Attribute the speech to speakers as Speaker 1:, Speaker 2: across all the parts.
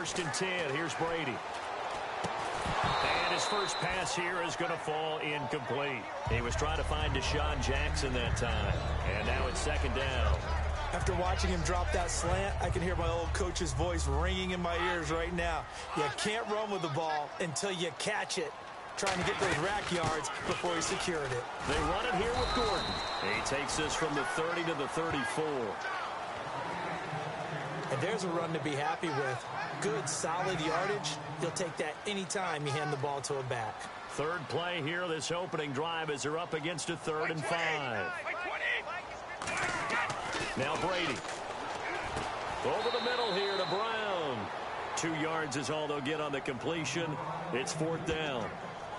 Speaker 1: 1st and 10. Here's Brady. And his first pass here is going to fall incomplete. He was trying to find Deshaun Jackson that time. And now it's 2nd down.
Speaker 2: After watching him drop that slant, I can hear my old coach's voice ringing in my ears right now. You can't run with the ball until you catch it. Trying to get those rack yards before he secured it.
Speaker 1: They run it here with Gordon. He takes this from the 30 to the 34.
Speaker 2: And there's a run to be happy with. Good, solid yardage. He'll take that anytime you hand the ball to a back. 3rd
Speaker 1: play here, this opening drive, as they're up against a 3rd and 5. Now Brady. Over the middle here to Brown. 2 yards is all they'll get on the completion. It's 4th down.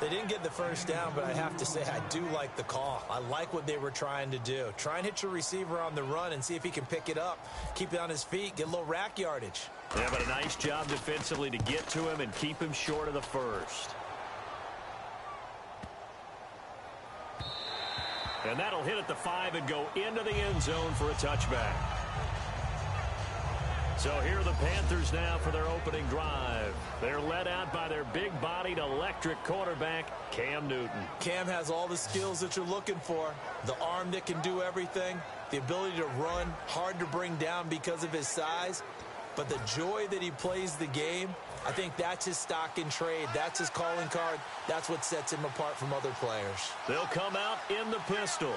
Speaker 2: They didn't get the first down, but I have to say I do like the call. I like what they were trying to do. Try and hit your receiver on the run and see if he can pick it up. Keep it on his feet, get a little rack yardage.
Speaker 1: Yeah, but a nice job defensively to get to him and keep him short of the first. And that'll hit at the 5 and go into the end zone for a touchback. So here are the Panthers now for their opening drive. They're led out by their big-bodied electric quarterback, Cam Newton.
Speaker 2: Cam has all the skills that you're looking for. The arm that can do everything. The ability to run, hard to bring down because of his size. But the joy that he plays the game, I think that's his stock in trade. That's his calling card. That's what sets him apart from other players.
Speaker 1: They'll come out in the pistol.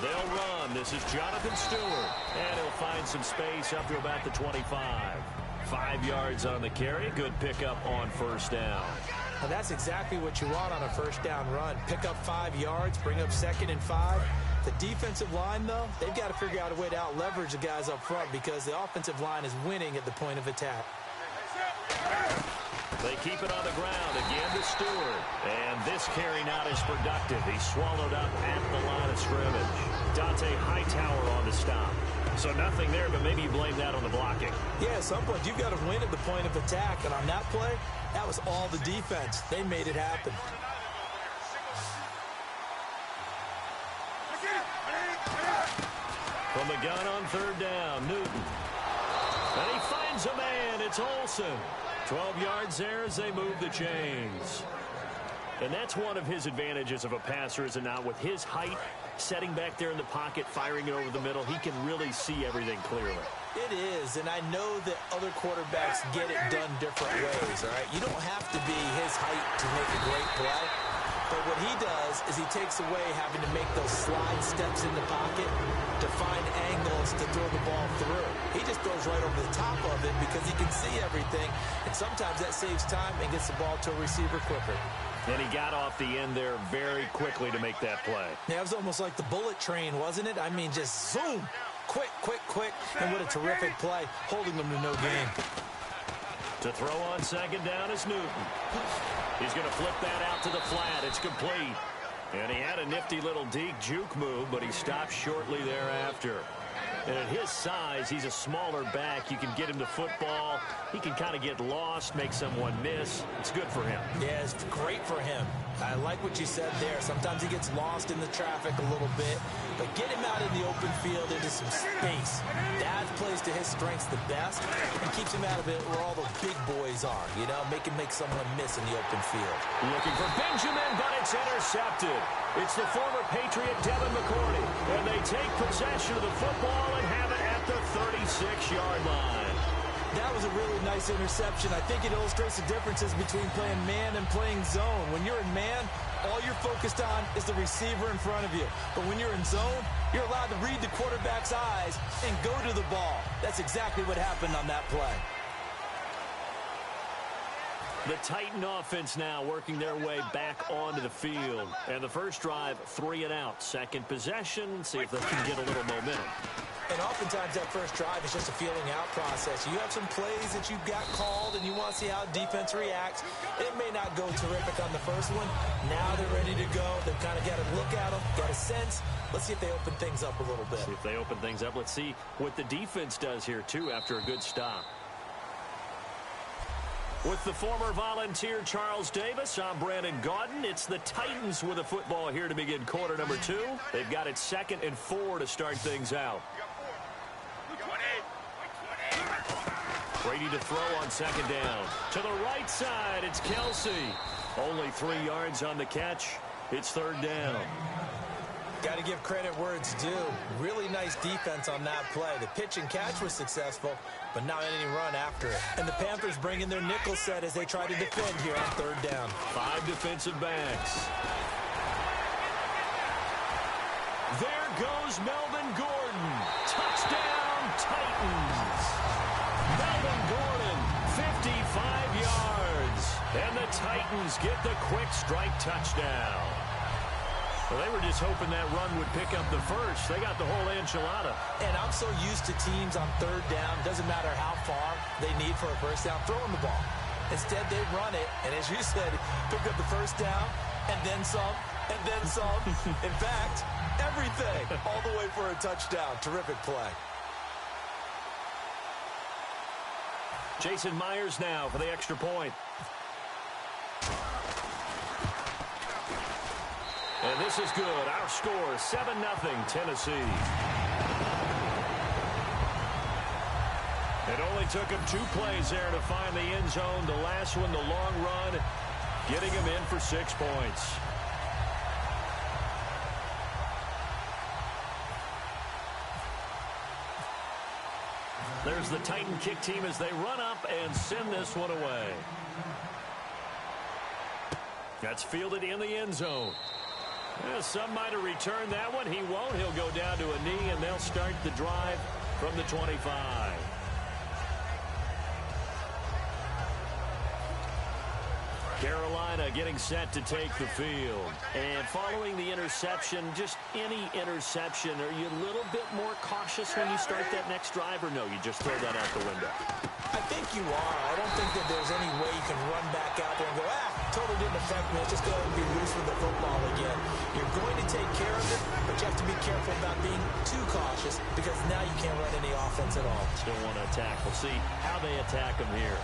Speaker 1: They'll run. This is Jonathan Stewart. And he'll find some space up to about the 25. 5 yards on the carry. Good pickup on 1st down.
Speaker 2: Well, that's exactly what you want on a 1st down run. Pick up 5 yards, bring up 2nd and 5. The defensive line, though, they've got to figure out a way to out-leverage the guys up front because the offensive line is winning at the point of attack.
Speaker 1: They keep it on the ground again to Stewart. And this carry not as productive. He's swallowed up at the line of scrimmage. Dante Hightower on the stop. So nothing there, but maybe you blame that on the blocking.
Speaker 2: Yeah, at some point, you've got to win at the point of attack. And on that play, that was all the defense. They made it happen.
Speaker 1: From the gun on 3rd down, Newton. And he finds a man. It's Olsen. 12 yards there as they move the chains. And that's one of his advantages of a passer, is it not? With his height, setting back there in the pocket, firing it over the middle, he can really see everything clearly.
Speaker 2: It is, and I know that other quarterbacks get it done different ways, all right? You don't have to be his height to make a great play. But what he does is he takes away having to make those slide steps in the pocket to find angles to throw the ball through. He just throws right over the top of it because he can see everything, and sometimes that saves time and gets the ball to a receiver quicker.
Speaker 1: And he got off the end there very quickly to make that play.
Speaker 2: Yeah, it was almost like the bullet train, wasn't it? I mean, just zoom, quick, quick, quick, and what a terrific play, holding them to no gain.
Speaker 1: To throw on 2nd down is Newton. He's going to flip that out to the flat. It's complete. And he had a nifty little deke juke move, but he stopped shortly thereafter. And at his size, he's a smaller back. You can get him the football. He can kind of get lost, make someone miss. It's good for him.
Speaker 2: Yeah, it's great for him. I like what you said there. Sometimes he gets lost in the traffic a little bit, but get him out in the open field into some space. That plays to his strengths the best and keeps him out of it where all the big boys are, you know, make someone miss in the open field.
Speaker 1: Looking for Benjamin, but it's intercepted. It's the former Patriot Devin McCourty, and they take possession of the football and have it at the 36-yard line.
Speaker 2: That was a really nice interception. I think it illustrates the differences between playing man and playing zone. When you're in man, all you're focused on is the receiver in front of you. But when you're in zone, you're allowed to read the quarterback's eyes and go to the ball. That's exactly what happened on that play.
Speaker 1: The Titan offense now working their way back onto the field. And the first drive, 3 and out. Second possession, see if they can get a little momentum.
Speaker 2: And oftentimes that first drive is just a feeling out process. You have some plays that you've got called and you want to see how defense reacts. It may not go terrific on the first one. Now they're ready to go. They've kind of got to look at them, got a sense. Let's see if they open things up a little bit.
Speaker 1: See if they open things up. Let's see what the defense does here, too, after a good stop. With the former Volunteer Charles Davis, I'm Brandon Gaudin. It's the Titans with a football here to begin quarter number 2. They've got it 2nd and 4 to start things out. Brady to throw on second down. To the right side, it's Kelsey. Only 3 yards on the catch. It's third down.
Speaker 2: Got to give credit where it's due. Really nice defense on that play. The pitch and catch was successful, but not any run after it. And the Panthers bring in their nickel set as they try to defend here on third down.
Speaker 1: 5 defensive backs. There goes Melvin Gordon. Touchdown, Titans. Melvin Gordon, 55 yards. And the Titans get the quick strike touchdown. Well, they were just hoping that run would pick up the first. They got the whole enchilada.
Speaker 2: And I'm so used to teams on third down, doesn't matter how far they need for a first down, throwing the ball. Instead, they run it, and as you said, pick up the first down, and then some, and then some. In fact, everything, all the way for a touchdown. Terrific play.
Speaker 1: Jason Myers now for the extra point. And this is good. Our score, 7-0 Tennessee. It only took him 2 plays there to find the end zone. The last one, the long run, getting him in for 6 points. There's the Titan kick team as they run up and send this one away. That's fielded in the end zone. Some might have returned that one. He won't. He'll go down to a knee, and they'll start the drive from the 25. Carolina getting set to take the field. And following the interception, just any interception, are you a little bit more cautious when you start that next drive, or no, you just throw that out the window?
Speaker 2: I think you are. I don't think that there's any way you can run back out there and go, totally didn't affect me. Let's just go and be loose with the football again. You're going to take care of it, but you have to be careful about being too cautious because now you can't run any offense at all.
Speaker 1: Still want to attack. We'll see how they attack them here.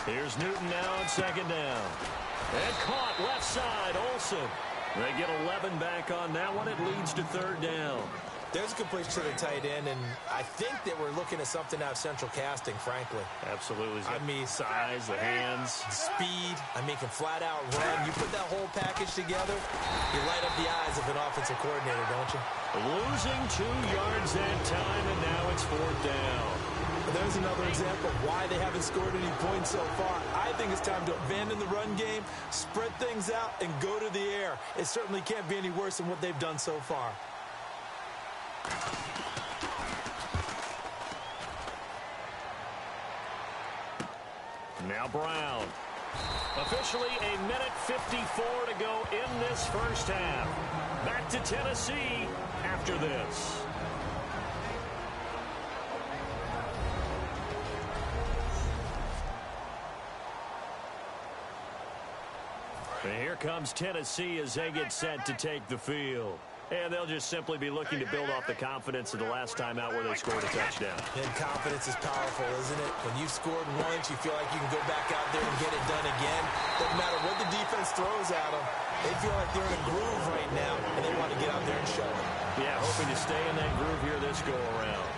Speaker 1: Here's Newton now on second down. And caught left side, Olsen. They get 11 back on that one. It leads to third down.
Speaker 2: There's a completion to the tight end, and I think that we're looking at something out of central casting, frankly.
Speaker 1: Absolutely.
Speaker 2: I mean,
Speaker 1: size, the hands.
Speaker 2: Speed. I mean, can flat out run. You put that whole package together, you light up the eyes of an offensive coordinator, don't you?
Speaker 1: Losing 2 yards that time, and now it's fourth down.
Speaker 2: There's another example of why they haven't scored any points so far. I think it's time to abandon the run game, spread things out, and go to the air. It certainly can't be any worse than what they've done so far.
Speaker 1: Now Brown. Officially a minute 54 to go in this first half. Back to Tennessee after this. And here comes Tennessee as they get set to take the field. And they'll just simply be looking to build off the confidence of the last time out where they scored a touchdown.
Speaker 2: And confidence is powerful, isn't it? When you've scored once, you feel like you can go back out there and get it done again. Doesn't matter what the defense throws at them. They feel like they're in a groove right now, and they want to get out there and show it.
Speaker 1: Yeah, hoping to stay in that groove here this go-around.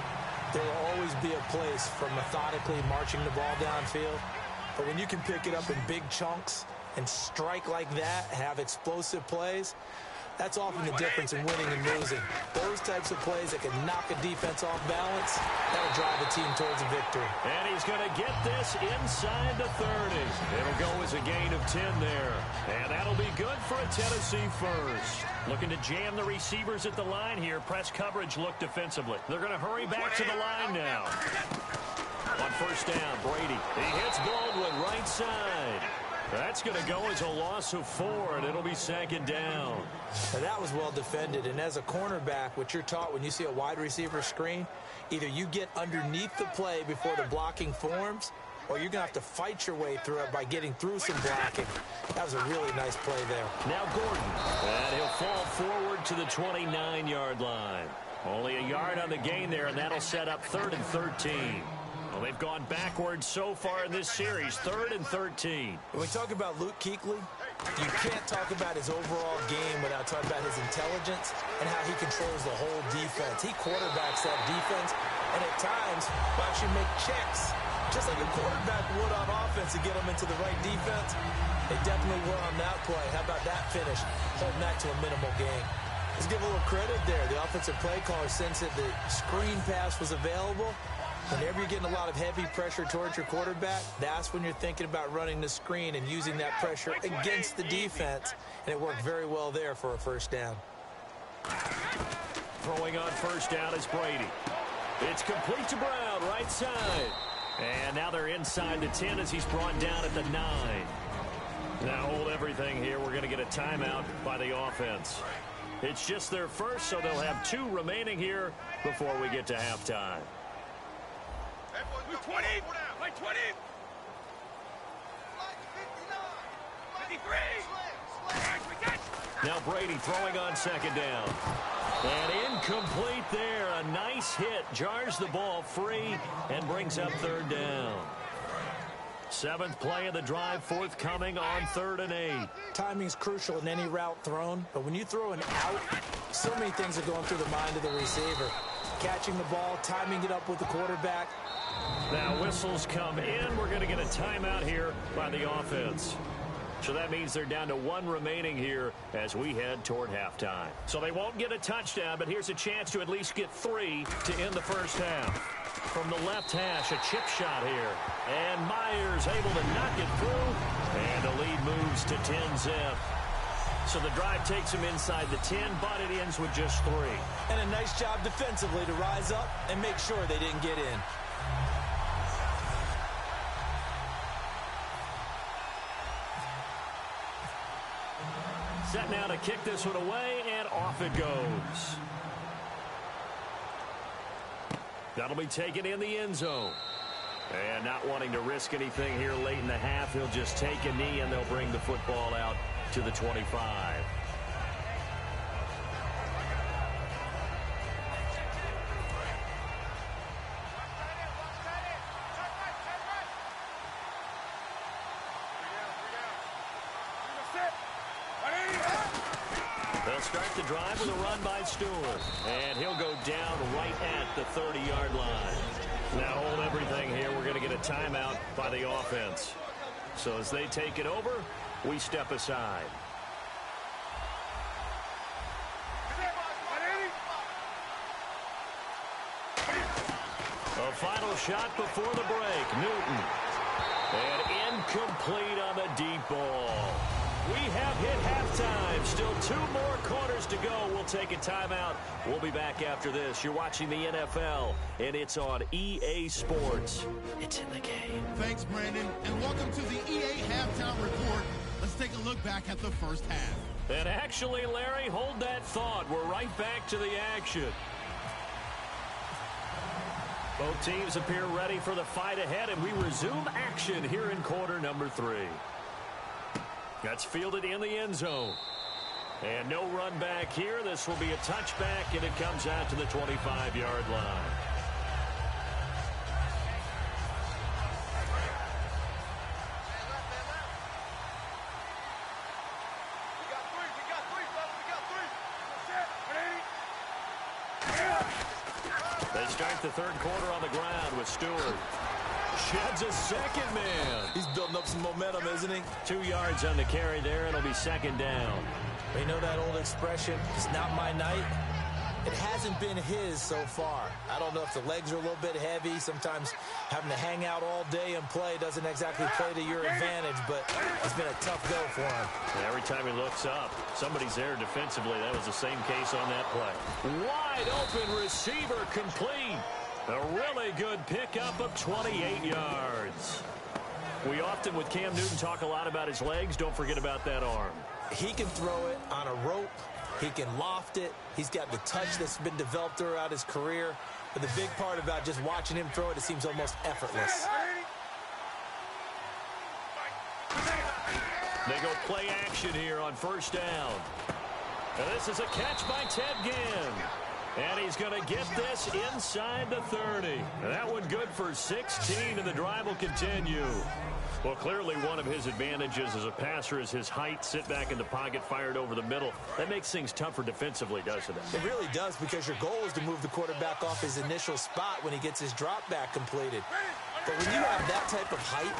Speaker 2: There will always be a place for methodically marching the ball downfield. But when you can pick it up in big chunks and strike like that, have explosive plays, that's often the difference in winning and losing. Those types of plays that can knock a defense off balance, that'll drive a team towards a victory.
Speaker 1: And he's going to get this inside the 30. It'll go as a gain of 10 there. And that'll be good for a Tennessee first. Looking to jam the receivers at the line here. Press coverage look defensively. They're going to hurry back to the line now. On first down, Brady. He hits Baldwin right side. That's going to go as a loss of 4, and it'll be second down.
Speaker 2: Now that was well defended, and as a cornerback, what you're taught when you see a wide receiver screen, either you get underneath the play before the blocking forms, or you're going to have to fight your way through it by getting through some blocking. That was a really nice play there.
Speaker 1: Now Gordon, and he'll fall forward to the 29-yard line. Only a yard on the gain there, and that'll set up 3rd and 13. Well, they've gone backwards so far in this series, 3rd and 13.
Speaker 2: When we talk about Luke Kuechly, you can't talk about his overall game without talking about his intelligence and how he controls the whole defense. He quarterbacks that defense, and at times will actually make checks, just like a quarterback would on offense to get them into the right defense. They definitely were on that play. How about that finish? Holding that to a minimal gain. Let's give a little credit there. The offensive play caller sensed that the screen pass was available. Whenever you're getting a lot of heavy pressure towards your quarterback, that's when you're thinking about running the screen and using that pressure against the defense. And it worked very well there for a first down.
Speaker 1: Throwing on first down is Brady. It's complete to Brown, right side. And now they're inside the 10 as he's brought down at the 9. Now hold everything here. We're going to get a timeout by the offense. It's just their first, so they'll have 2 remaining here before we get to halftime.
Speaker 3: 20, like 20. 53.
Speaker 1: Now Brady throwing on second down. And incomplete there. A nice hit. Jars the ball free and brings up 3rd down. 7th play of the drive, forthcoming on 3rd and 8.
Speaker 2: Timing's crucial in any route thrown, but when you throw an out, so many things are going through the mind of the receiver. Catching the ball, timing it up with the quarterback.
Speaker 1: Now whistles come in. We're going to get a timeout here by the offense. So that means they're down to 1 remaining here as we head toward halftime. So they won't get a touchdown, but here's a chance to at least get 3 to end the first half. From the left hash, a chip shot here. And Myers able to knock it through. And the lead moves to 10-zip. So the drive takes him inside the 10, but it ends with just 3.
Speaker 2: And a nice job defensively to rise up and make sure they didn't get in.
Speaker 1: Set now to kick this one away, and off it goes. That'll be taken in the end zone. And not wanting to risk anything here late in the half, he'll just take a knee, and they'll bring the football out to the 25. They'll start the drive with a run by Stewart. And he'll go down right at the 30-yard line. Now hold everything here. We're going to get a timeout by the offense. So as they take it over, we step aside. A final shot before the break. Newton. And incomplete on the deep ball. We have hit halftime. Still 2 more quarters to go. We'll take a timeout. We'll be back after this. You're watching the NFL, and it's on EA Sports. It's in the game.
Speaker 4: Thanks, Brandon, and welcome to the EA Halftime Report. Let's take a look back at the first half.
Speaker 1: And actually, Larry, hold that thought. We're right back to the action. Both teams appear ready for the fight ahead, and we resume action here in quarter number 3. That's fielded in the end zone. And no run back here. This will be a touchback, and it comes out to the 25-yard line. They start the third quarter on the ground with Stewart. Sheds a second man.
Speaker 2: He's building up some momentum, isn't he?
Speaker 1: 2 yards on the carry there. It'll be second down.
Speaker 2: We know that old expression, it's not my night. It hasn't been his so far. I don't know if the legs are a little bit heavy. Sometimes having to hang out all day and play doesn't exactly play to your advantage, but it's been a tough go for him.
Speaker 1: And every time he looks up, somebody's there defensively. That was the same case on that play. Wide open receiver complete. A really good pickup of 28 yards. We often, with Cam Newton, talk a lot about his legs. Don't forget about that arm.
Speaker 2: He can throw it on a rope. He can loft it. He's got the touch that's been developed throughout his career. But the big part about just watching him throw it, it seems almost effortless.
Speaker 1: They go play action here on first down. And this is a catch by Ted Ginn. And he's going to get this inside the 30. That one good for 16, and the drive will continue. Well, clearly one of his advantages as a passer is his height. Sit back in the pocket, fired over the middle. That makes things tougher defensively, doesn't it?
Speaker 2: It really does, because your goal is to move the quarterback off his initial spot when he gets his drop back completed. But when you have that type of height,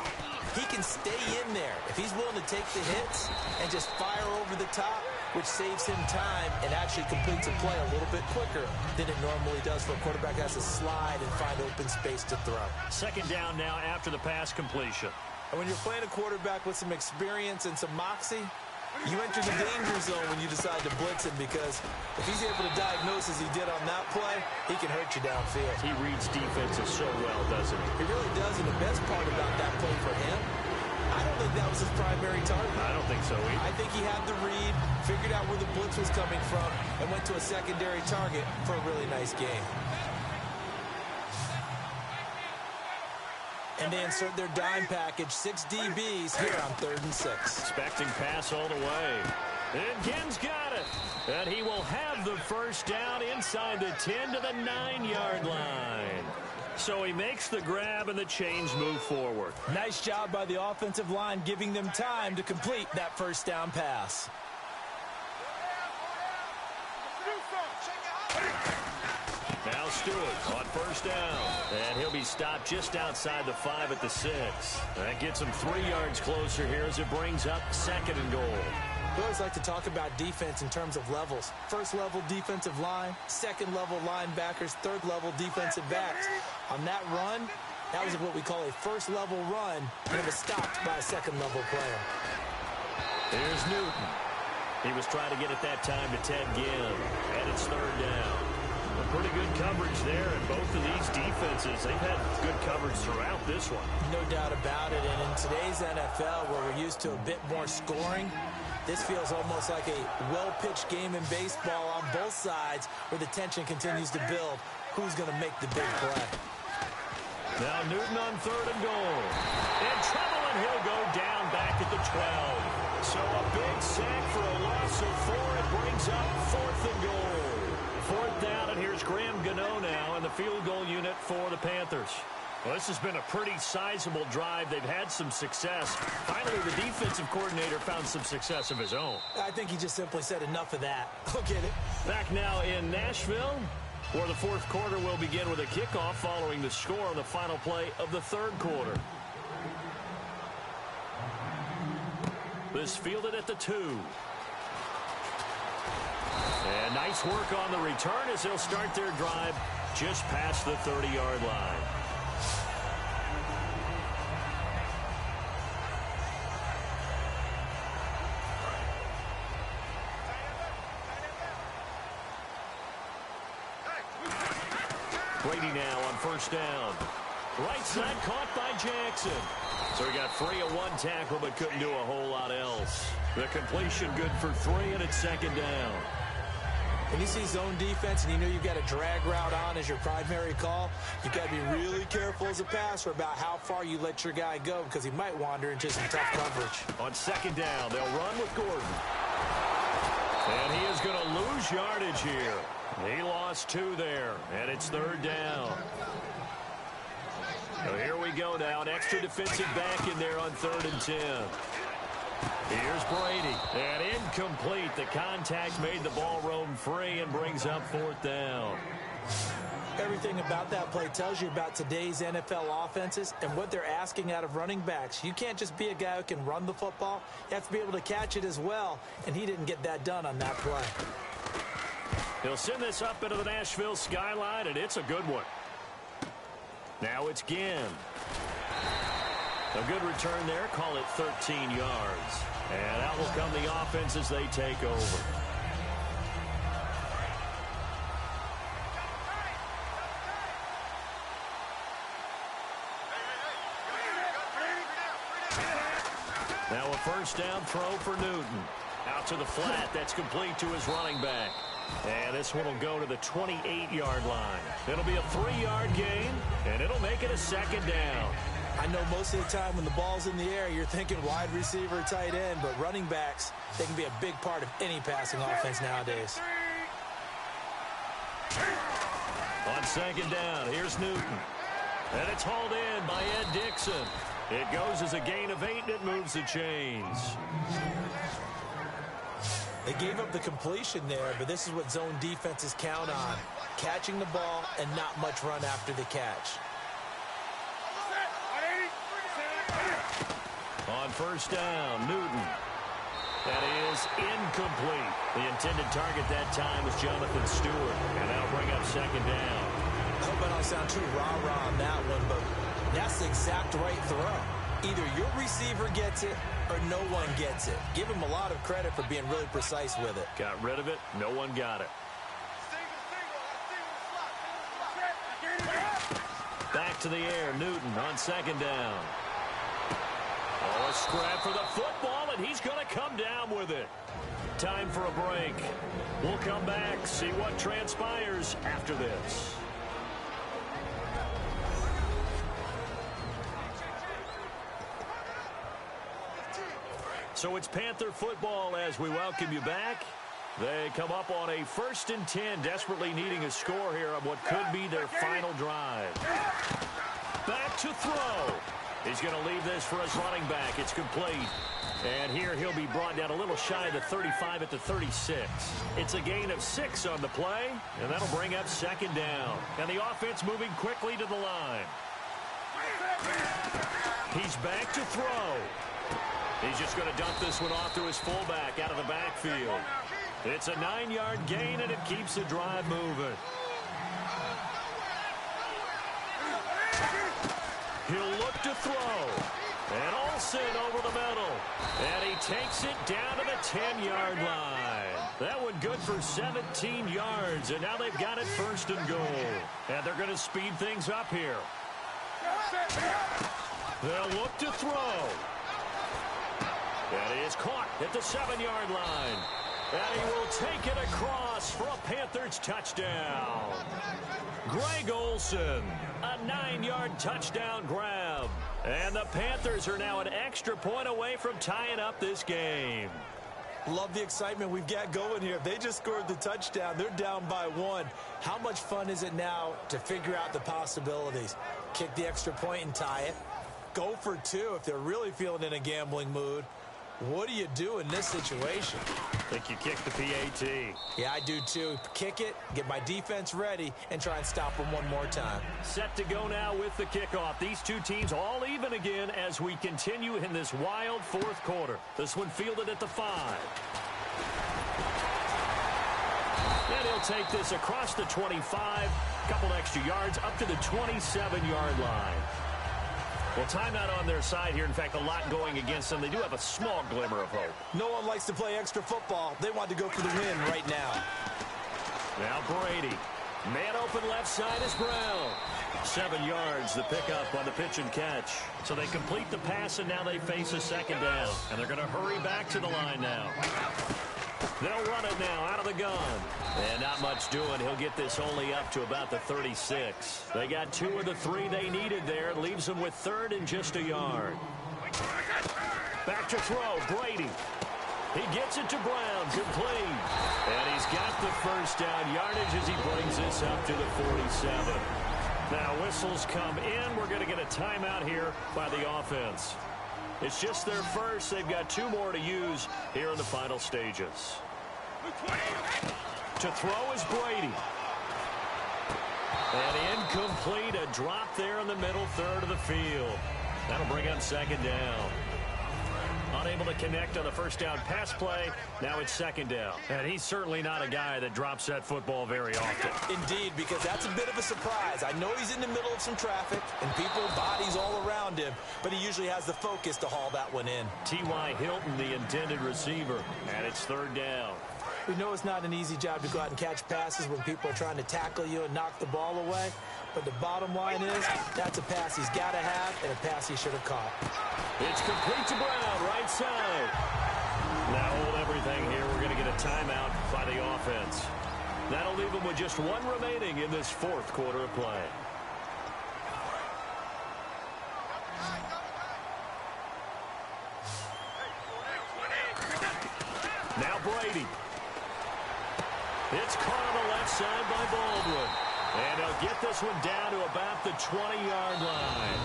Speaker 2: he can stay in there. If he's willing to take the hits and just fire over the top, which saves him time and actually completes a play a little bit quicker than it normally does for a quarterback that has to slide and find open space to throw.
Speaker 1: Second down now after the pass completion.
Speaker 2: And when you're playing a quarterback with some experience and some moxie, you enter the danger zone when you decide to blitz him, because if he's able to diagnose as he did on that play, he can hurt you downfield.
Speaker 1: He reads defenses so well, doesn't he?
Speaker 2: He really does, and the best part about that play for him, I don't think that was his primary target.
Speaker 1: I don't think so either.
Speaker 2: I think he had the read, figured out where the blitz was coming from, and went to a secondary target for a really nice game. And they insert their dime package, 6 DBs here on 3rd and 6.
Speaker 1: Expecting pass all the way. And Ginn's got it. And he will have the first down inside the 10 to the 9-yard line. So he makes the grab and the chains move forward.
Speaker 2: Nice job by the offensive line, giving them time to complete that first down pass.
Speaker 1: Now Stewart on first down. And he'll be stopped just outside the 5 at the 6. That gets him 3 yards closer here as it brings up 2nd and goal.
Speaker 2: We always like to talk about defense in terms of levels. First level defensive line, second level linebackers, third level defensive backs. On that run, that was what we call a first level run, and it was stopped by a second level player.
Speaker 1: Here's Newton. He was trying to get it that time to Ted Ginn. And it's 3rd down. Pretty good coverage there, and both of these defenses, they've had good coverage throughout this one.
Speaker 2: No doubt about it, and in today's NFL, where we're used to a bit more scoring, this feels almost like a well-pitched game in baseball on both sides, where the tension continues to build. Who's going to make the big play?
Speaker 1: Now Newton on 3rd and goal. In trouble, and he'll go down back at the 12. So a big sack for a loss of 4. It brings up 4th and goal. 4th down, and here's Graham Gano now in the field goal unit for the Panthers. Well, this has been a pretty sizable drive. They've had some success. Finally, the defensive coordinator found some success of his own.
Speaker 2: I think he just simply said enough of that. I'll get it.
Speaker 1: Back now in Nashville, where the 4th quarter will begin with a kickoff following the score on the final play of the 3rd quarter. This fielded at the 2. And nice work on the return as they'll start their drive just past the 30-yard line. Brady now on 1st down. Right side caught by Jackson. So he got free of 1 tackle but couldn't do a whole lot else. The completion good for 3, and it's 2nd down.
Speaker 2: When you see zone defense and you know you've got a drag route on as your primary call, you've got to be really careful as a passer about how far you let your guy go, because he might wander into some tough coverage.
Speaker 1: On 2nd down, they'll run with Gordon. And he is going to lose yardage here. He lost 2 there, and it's 3rd down. So here we go now, an extra defensive back in there on 3rd and 10. Here's Brady, and incomplete. The contact made the ball roam free and brings up 4th down.
Speaker 2: Everything about that play tells you about today's NFL offenses and what they're asking out of running backs. You can't just be a guy who can run the football. You have to be able to catch it as well, and he didn't get that done on that play.
Speaker 1: He'll send this up into the Nashville skyline, and it's a good one. Now it's Ginn. A good return there. Call it 13 yards. And out will come the offense as they take over. Now a 1st down throw for Newton. Out to the flat. That's complete to his running back. And this one will go to the 28-yard line. It'll be a 3-yard gain, and it'll make it a 2nd down.
Speaker 2: I know most of the time when the ball's in the air, you're thinking wide receiver, tight end, but running backs, they can be a big part of any passing offense nowadays.
Speaker 1: On second down, here's Newton. And it's hauled in by Ed Dixon. It goes as a gain of 8, and it moves the chains.
Speaker 2: They gave up the completion there, but this is what zone defenses count on. Catching the ball and not much run after the catch.
Speaker 1: On first down, Newton. That is incomplete. The intended target that time was Jonathan Stewart, and that'll bring up second down.
Speaker 2: I hope I don't sound too rah-rah on that one, but that's the exact right throw. Either your receiver gets it or no one gets it. Give him a lot of credit for being really precise with it.
Speaker 1: Got rid of it. No one got it. Back to the air, Newton on second down. Oh, a scrap for the football, and he's going to come down with it. Time for a break. We'll come back, see what transpires after this. So it's Panther football as we welcome you back. They come up on a 1st and 10, desperately needing a score here on what could be their final drive. Back to throw. He's going to leave this for his running back. It's complete. And here he'll be brought down a little shy of the 35 at the 36. It's a gain of 6 on the play, and that'll bring up second down. And the offense moving quickly to the line. He's back to throw. He's just going to dump this one off to his fullback out of the backfield. It's a 9-yard gain, and it keeps the drive moving. He'll look to throw. And Olsen over the middle. And he takes it down to the 10-yard line. That one good for 17 yards, and now they've got it 1st and goal. And they're going to speed things up here. They'll look to throw. And he is caught at the 7-yard line. And he will take it across for a Panthers touchdown. Greg Olsen, a 9-yard touchdown grab. And the Panthers are now an extra point away from tying up this game.
Speaker 2: Love the excitement we've got going here. If they just scored the touchdown, they're down by 1. How much fun is it now to figure out the possibilities? Kick the extra point and tie it. Go for 2 if they're really feeling in a gambling mood. What do you do in this situation?
Speaker 1: I think you kick the PAT.
Speaker 2: Yeah, I do too. Kick it, get my defense ready, and try and stop them one more time.
Speaker 1: Set to go now with the kickoff. These two teams all even again as we continue in this wild 4th quarter. This one fielded at the 5. And he'll take this across the 25. Couple extra yards up to the 27-yard line. Well, timeout on their side here. In fact, a lot going against them. They do have a small glimmer of hope.
Speaker 2: No one likes to play extra football. They want to go for the win right now.
Speaker 1: Now Brady. Man open left side is Brown. 7 yards, the pickup on the pitch and catch. So they complete the pass, and now they face a 2nd down. And they're going to hurry back to the line now. They'll run it now out of the gun. And not much doing. He'll get this only up to about the 36. They got 2 of the 3 they needed there. Leaves them with 3rd and just a yard. Back to throw. Brady. He gets it to Brown. Complete. And he's got the 1st down yardage as he brings this up to the 47. Now whistles come in. We're going to get a timeout here by the offense. It's just their first. They've got 2 more to use here in the final stages. To throw is Brady. And incomplete. A drop there in the middle 3rd of the field. That'll bring up 2nd down. Unable to connect on the 1st down pass play. Now it's 2nd down. And he's certainly not a guy that drops that football very often.
Speaker 2: Indeed, because that's a bit of a surprise. I know he's in the middle of some traffic and people, bodies all around him, but he usually has the focus to haul that one in.
Speaker 1: T.Y. Hilton, the intended receiver, and it's 3rd down.
Speaker 2: We know it's not an easy job to go out and catch passes when people are trying to tackle you and knock the ball away, but the bottom line is that's a pass he's got to have and a pass he should have caught.
Speaker 1: It's complete to Brown, right side. Now hold everything here. We're going to get a timeout by the offense. That'll leave them with just 1 remaining in this 4th quarter of play. Now Brady. It's caught on the left side by Baldwin. And he'll get this one down to about the 20-yard line.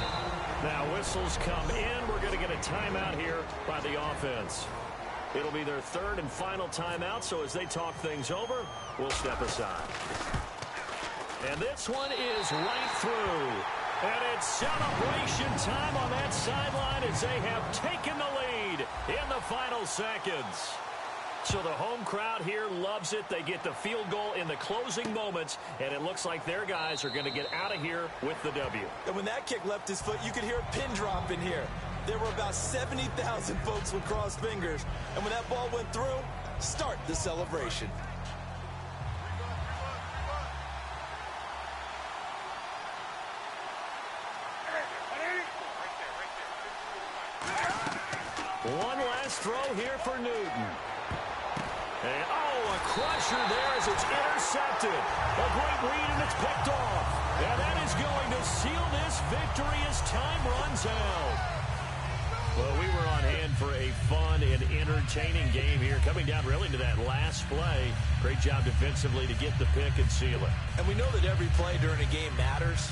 Speaker 1: Now whistles come in. We're going to get a timeout here by the offense. It'll be their third and final timeout, so as they talk things over, we'll step aside. And this one is right through. And it's celebration time on that sideline as they have taken the lead in the final seconds. So the home crowd here loves it. They get the field goal in the closing moments, and it looks like their guys are going to get out of here with the W.
Speaker 2: And when that kick left his foot, you could hear a pin drop in here. There were about 70,000 folks with crossed fingers. And when that ball went through, start the celebration.
Speaker 1: One last throw here for Newton. And, a crusher there as it's intercepted. A great read, and it's picked off. And that is going to seal this victory as time runs out. Well, we were on hand for a fun and entertaining game here, coming down really to that last play. Great job defensively to get the pick and seal it.
Speaker 2: And we know that every play during a game matters.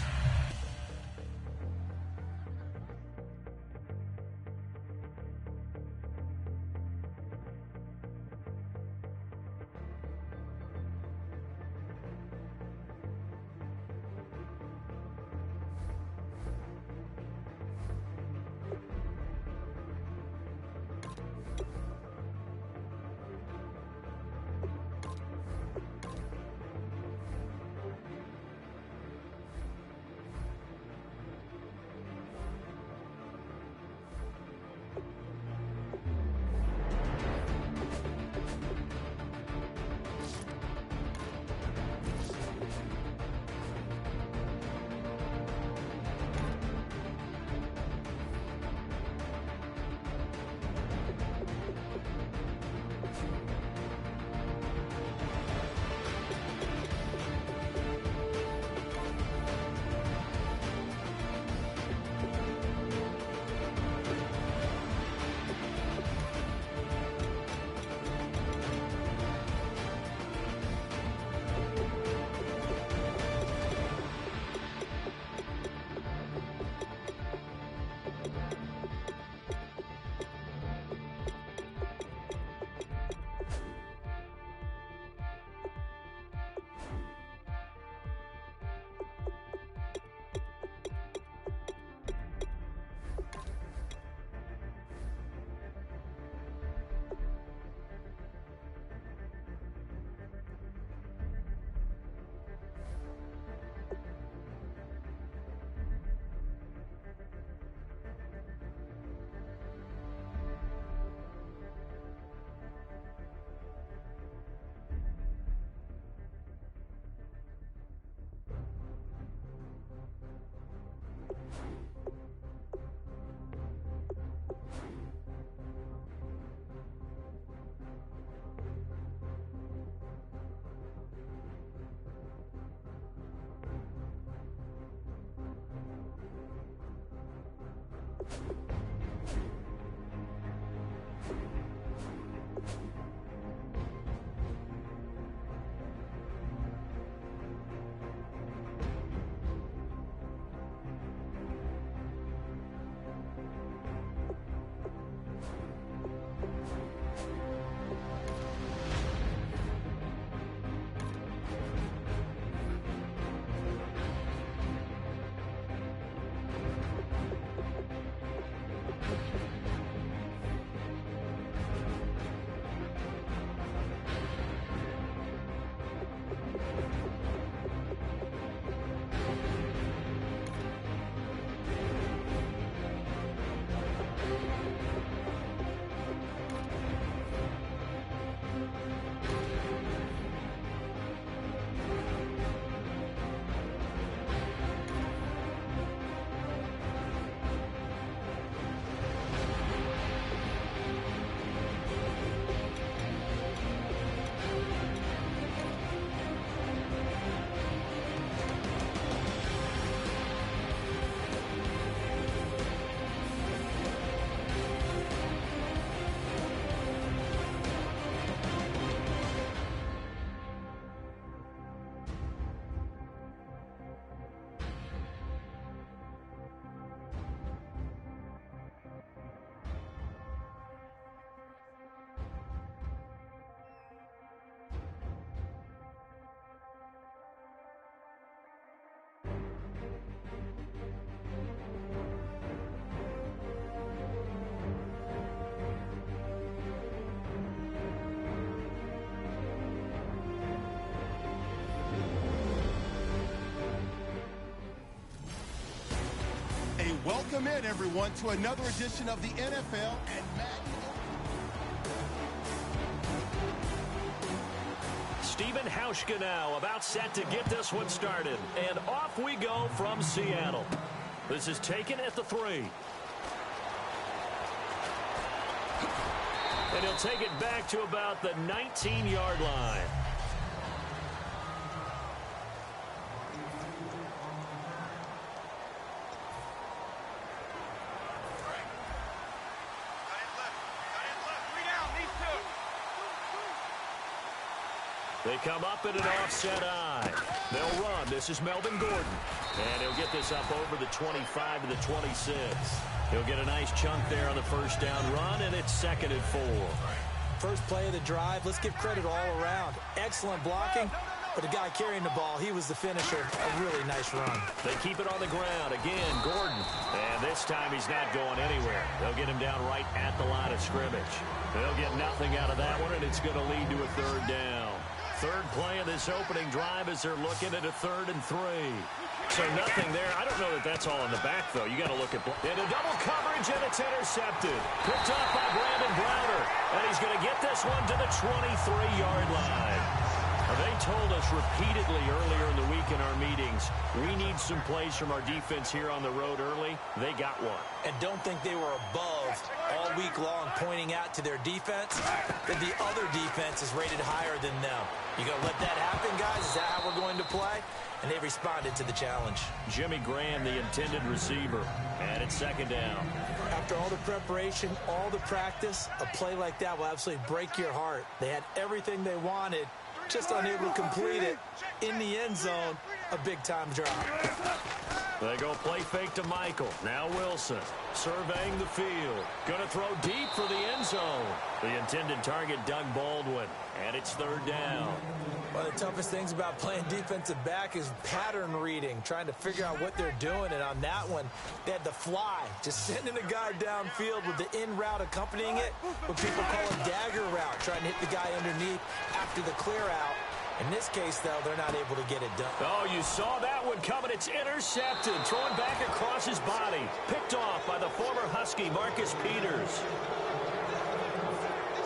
Speaker 4: Hey, welcome in, everyone, to another edition of the NFL and Madden.
Speaker 1: Stephen Hauschka now about set to get this one started. And off we go from Seattle. This is taken at the 3. And he'll take it back to about the 19-yard line. They come up in an offset eye. They'll run. This is Melvin Gordon. And he'll get this up over the 25 to the 26. He'll get a nice chunk there on the first down run, and it's 2nd and 4.
Speaker 2: First play of the drive. Let's give credit all around. Excellent blocking. But the guy carrying the ball, he was the finisher. A really nice run.
Speaker 1: They keep it on the ground. Again, Gordon. And this time he's not going anywhere. They'll get him down right at the line of scrimmage. They'll get nothing out of that one, and it's going to lead to a 3rd down. Third play of this opening drive as they're looking at a 3rd and 3. So nothing there. I don't know that that's all in the back, though. You got to look at in a double coverage, and it's intercepted. Picked up by Brandon Browner, and he's going to get this one to the 23-yard line. They told us repeatedly earlier in the week in our meetings, we need some plays from our defense here on the road early. They got one.
Speaker 2: And don't think they were above all week long pointing out to their defense that the other defense is rated higher than them. You going to let that happen, guys? Is that how we're going to play? And they responded to the challenge.
Speaker 1: Jimmy Graham, the intended receiver, and it's 2nd down.
Speaker 2: After all the preparation, all the practice, a play like that will absolutely break your heart. They had everything they wanted, just unable to complete it in the end zone. A big-time drop.
Speaker 1: They go play fake to Michael. Now Wilson surveying the field. Going to throw deep for the end zone. The intended target, Doug Baldwin. And it's 3rd down.
Speaker 2: One of the toughest things about playing defensive back is pattern reading, trying to figure out what they're doing. And on that one, they had the fly, just sending a guy downfield with the in route accompanying it, what people call a dagger route, trying to hit the guy underneath after the clear out. In this case, though, they're not able to get it done.
Speaker 1: Oh, you saw that one coming. It's intercepted. Thrown back across his body. Picked off by the former Husky, Marcus Peters.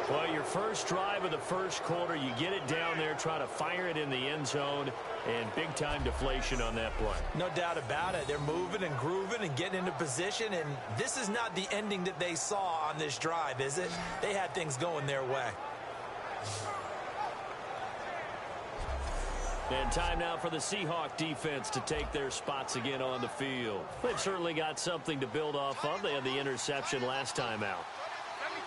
Speaker 1: Well, your first drive of the first quarter, you get it down there, try to fire it in the end zone, and big-time deflation on that play.
Speaker 2: No doubt about it. They're moving and grooving and getting into position, and this is not the ending that they saw on this drive, is it? They had things going their way.
Speaker 1: And time now for the Seahawk defense to take their spots again on the field. They've certainly got something to build off of. They had the interception last time out.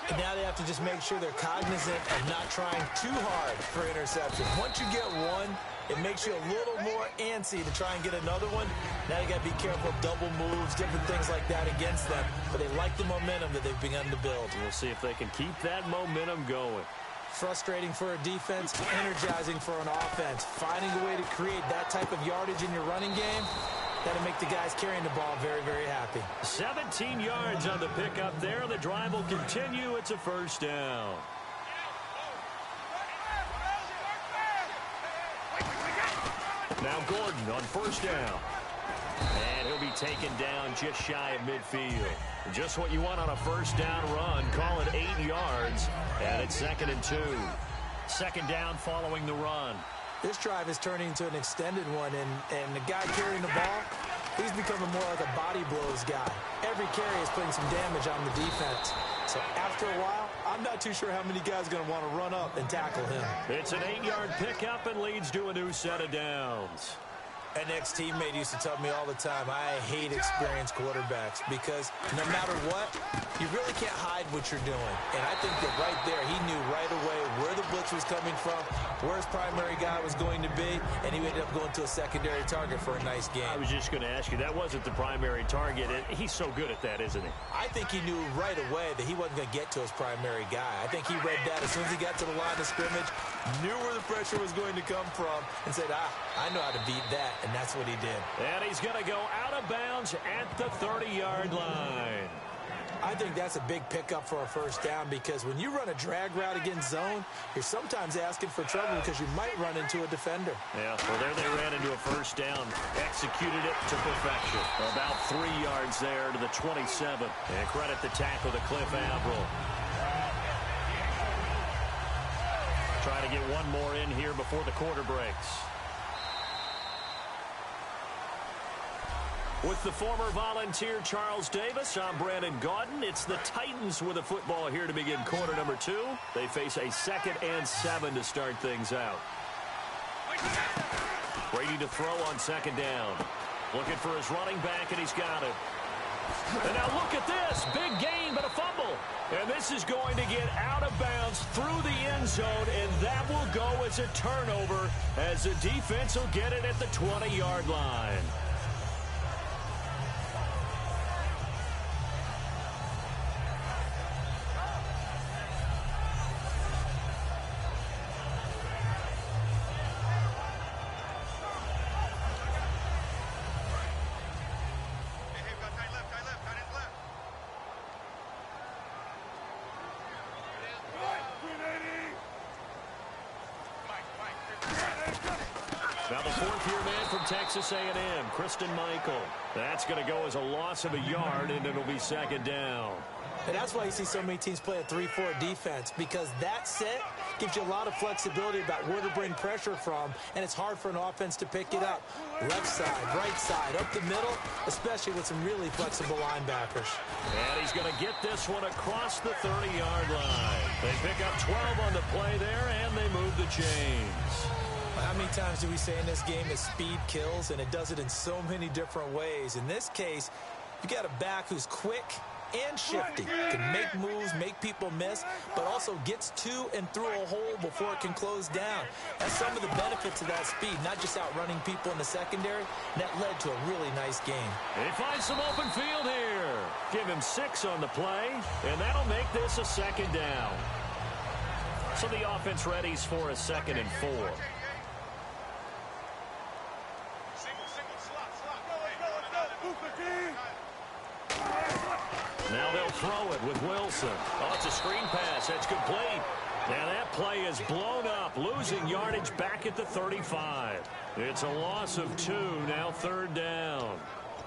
Speaker 2: And now they have to just make sure they're cognizant of not trying too hard for interception. Once you get one, it makes you a little more antsy to try and get another one. Now you got to be careful of double moves, different things like that against them. But they like the momentum that they've begun to build.
Speaker 1: We'll see if they can keep that momentum going.
Speaker 2: Frustrating for a defense, energizing for an offense. Finding a way to create that type of yardage in your running game, that'll make the guys carrying the ball very, very happy.
Speaker 1: 17 yards on the pickup there. The drive will continue. It's a 1st down. Now Gordon on 1st down. And he'll be taken down just shy of midfield. Just what you want on a 1st down run. Call it 8 yards. And it's 2nd and 2. 2nd down following the run.
Speaker 2: This drive is turning into an extended one, and the guy carrying the ball, he's becoming more like a body blows guy. Every carry is putting some damage on the defense. So after a while, I'm not too sure how many guys are going to want to run up and tackle him.
Speaker 1: It's an 8-yard pickup and leads to a new set of downs.
Speaker 2: An ex-teammate used to tell me all the time, I hate experienced quarterbacks because no matter what, you really can't hide what you're doing. And I think that right there, he knew right away where the blitz was coming from, where his primary guy was going to be, and he ended up going to a secondary target for a nice game.
Speaker 1: I was just going to ask you, that wasn't the primary target. He's so good at that, isn't he?
Speaker 2: I think he knew right away that he wasn't going to get to his primary guy. I think he read that as soon as he got to the line of scrimmage, knew where the pressure was going to come from, and said, I know how to beat that. And that's what he did.
Speaker 1: And he's going to go out of bounds at the 30-yard line.
Speaker 2: I think that's a big pickup for a first down because when you run a drag route against zone, you're sometimes asking for trouble because you might run into a defender.
Speaker 1: Yeah, well, there they ran into a first down. Executed it to perfection. About 3 yards there to the 27. And credit the tackle to Cliff Averill. Try to get one more in here before the quarter breaks. With the former Volunteer Charles Davis, I'm Brandon Gaudin. It's the Titans with the football here to begin quarter number 2. They face a 2nd and 7 to start things out. Brady to throw on 2nd down. Looking for his running back, and he's got it. And now look at this. Big gain, but a fumble. And this is going to get out of bounds through the end zone, and that will go as a turnover as the defense will get it at the 20-yard line. Now the 4th-year man from Texas A&M, Christian Michael. That's going to go as a loss of a yard, and it'll be 2nd down.
Speaker 2: And that's why you see so many teams play a 3-4 defense, because that set gives you a lot of flexibility about where to bring pressure from, and it's hard for an offense to pick it up. Left side, right side, up the middle, especially with some really flexible linebackers.
Speaker 1: And he's going to get this one across the 30-yard line. They pick up 12 on the play there, and they move the chains.
Speaker 2: How many times do we say in this game that speed kills, and it does it in so many different ways? In this case, you got a back who's quick and shifty, can make moves, make people miss, but also gets to and through a hole before it can close down. That's some of the benefits of that speed, not just outrunning people in the secondary. And that led to a really nice game.
Speaker 1: He finds some open field here. Give him 6 on the play, and that'll make this a 2nd down. So the offense readies for a 2nd and 4. Now they'll throw it with Wilson. Oh, it's a screen pass. That's complete. Now that play is blown up, losing yardage back at the 35. It's a loss of 2, now 3rd down.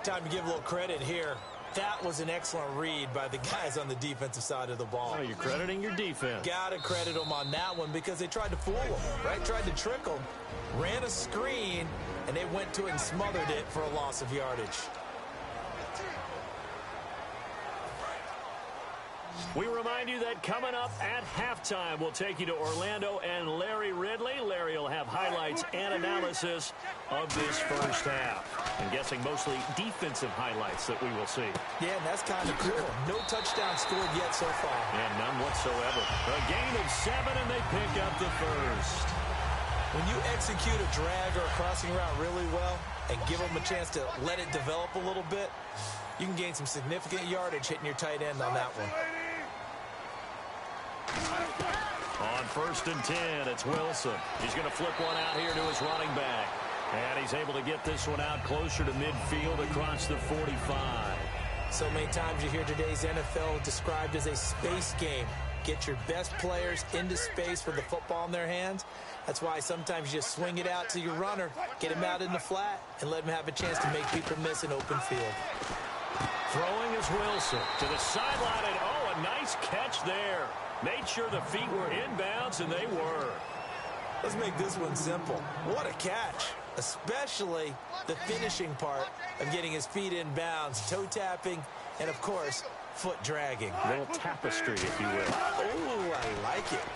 Speaker 2: Time to give a little credit here. That was an excellent read by the guys on the defensive side of the ball.
Speaker 1: Oh, you're crediting your defense.
Speaker 2: Got to credit them on that one because they tried to fool them, right? Tried to trick them, ran a screen, and they went to it and smothered it for a loss of yardage.
Speaker 1: We remind you that coming up at halftime, we'll take you to Orlando and Larry Ridley. Larry will have highlights and analysis of this first half. I'm guessing mostly defensive highlights that we will see.
Speaker 2: Yeah, and that's kind of cool. No touchdown scored yet so far.
Speaker 1: And none whatsoever. A gain of 7, and they pick up the first.
Speaker 2: When you execute a drag or a crossing route really well and give them a chance to let it develop a little bit, you can gain some significant yardage hitting your tight end on that one.
Speaker 1: On 1st and 10, it's Wilson. He's going to flip one out here to his running back. And he's able to get this one out closer to midfield across the 45.
Speaker 2: So many times you hear today's NFL described as a space game. Get your best players into space with the football in their hands. That's why sometimes you just swing it out to your runner, get him out in the flat, and let him have a chance to make people miss an open field.
Speaker 1: Throwing is Wilson to the sideline, and oh, a nice catch there. Made sure the feet were inbounds, and they were.
Speaker 2: Let's make this one simple. What a catch, especially the finishing part of getting his feet in bounds, toe tapping, and, of course, foot dragging.
Speaker 1: A little tapestry, if you will.
Speaker 2: Oh, I like it.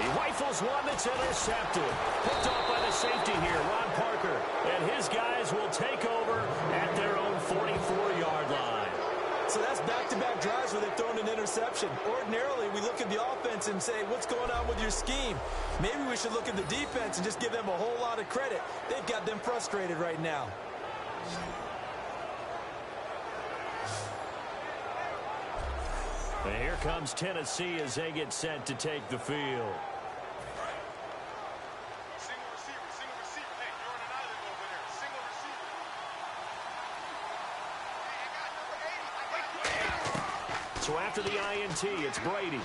Speaker 1: He rifles one that's intercepted. Picked off by the safety here, Ron Parker. And his guys will take over at their own 44-yard line.
Speaker 2: So that's back-to-back drives where they've thrown an interception. Ordinarily, we look at the offense and say, what's going on with your scheme? Maybe we should look at the defense and just give them a whole lot of credit. They've got them frustrated right now.
Speaker 1: And here comes Tennessee as they get set to take the field.
Speaker 3: Single receiver. Hey, you're on an island over there. Single receiver. Hey, I got number 80.
Speaker 1: So after the INT, it's Brady.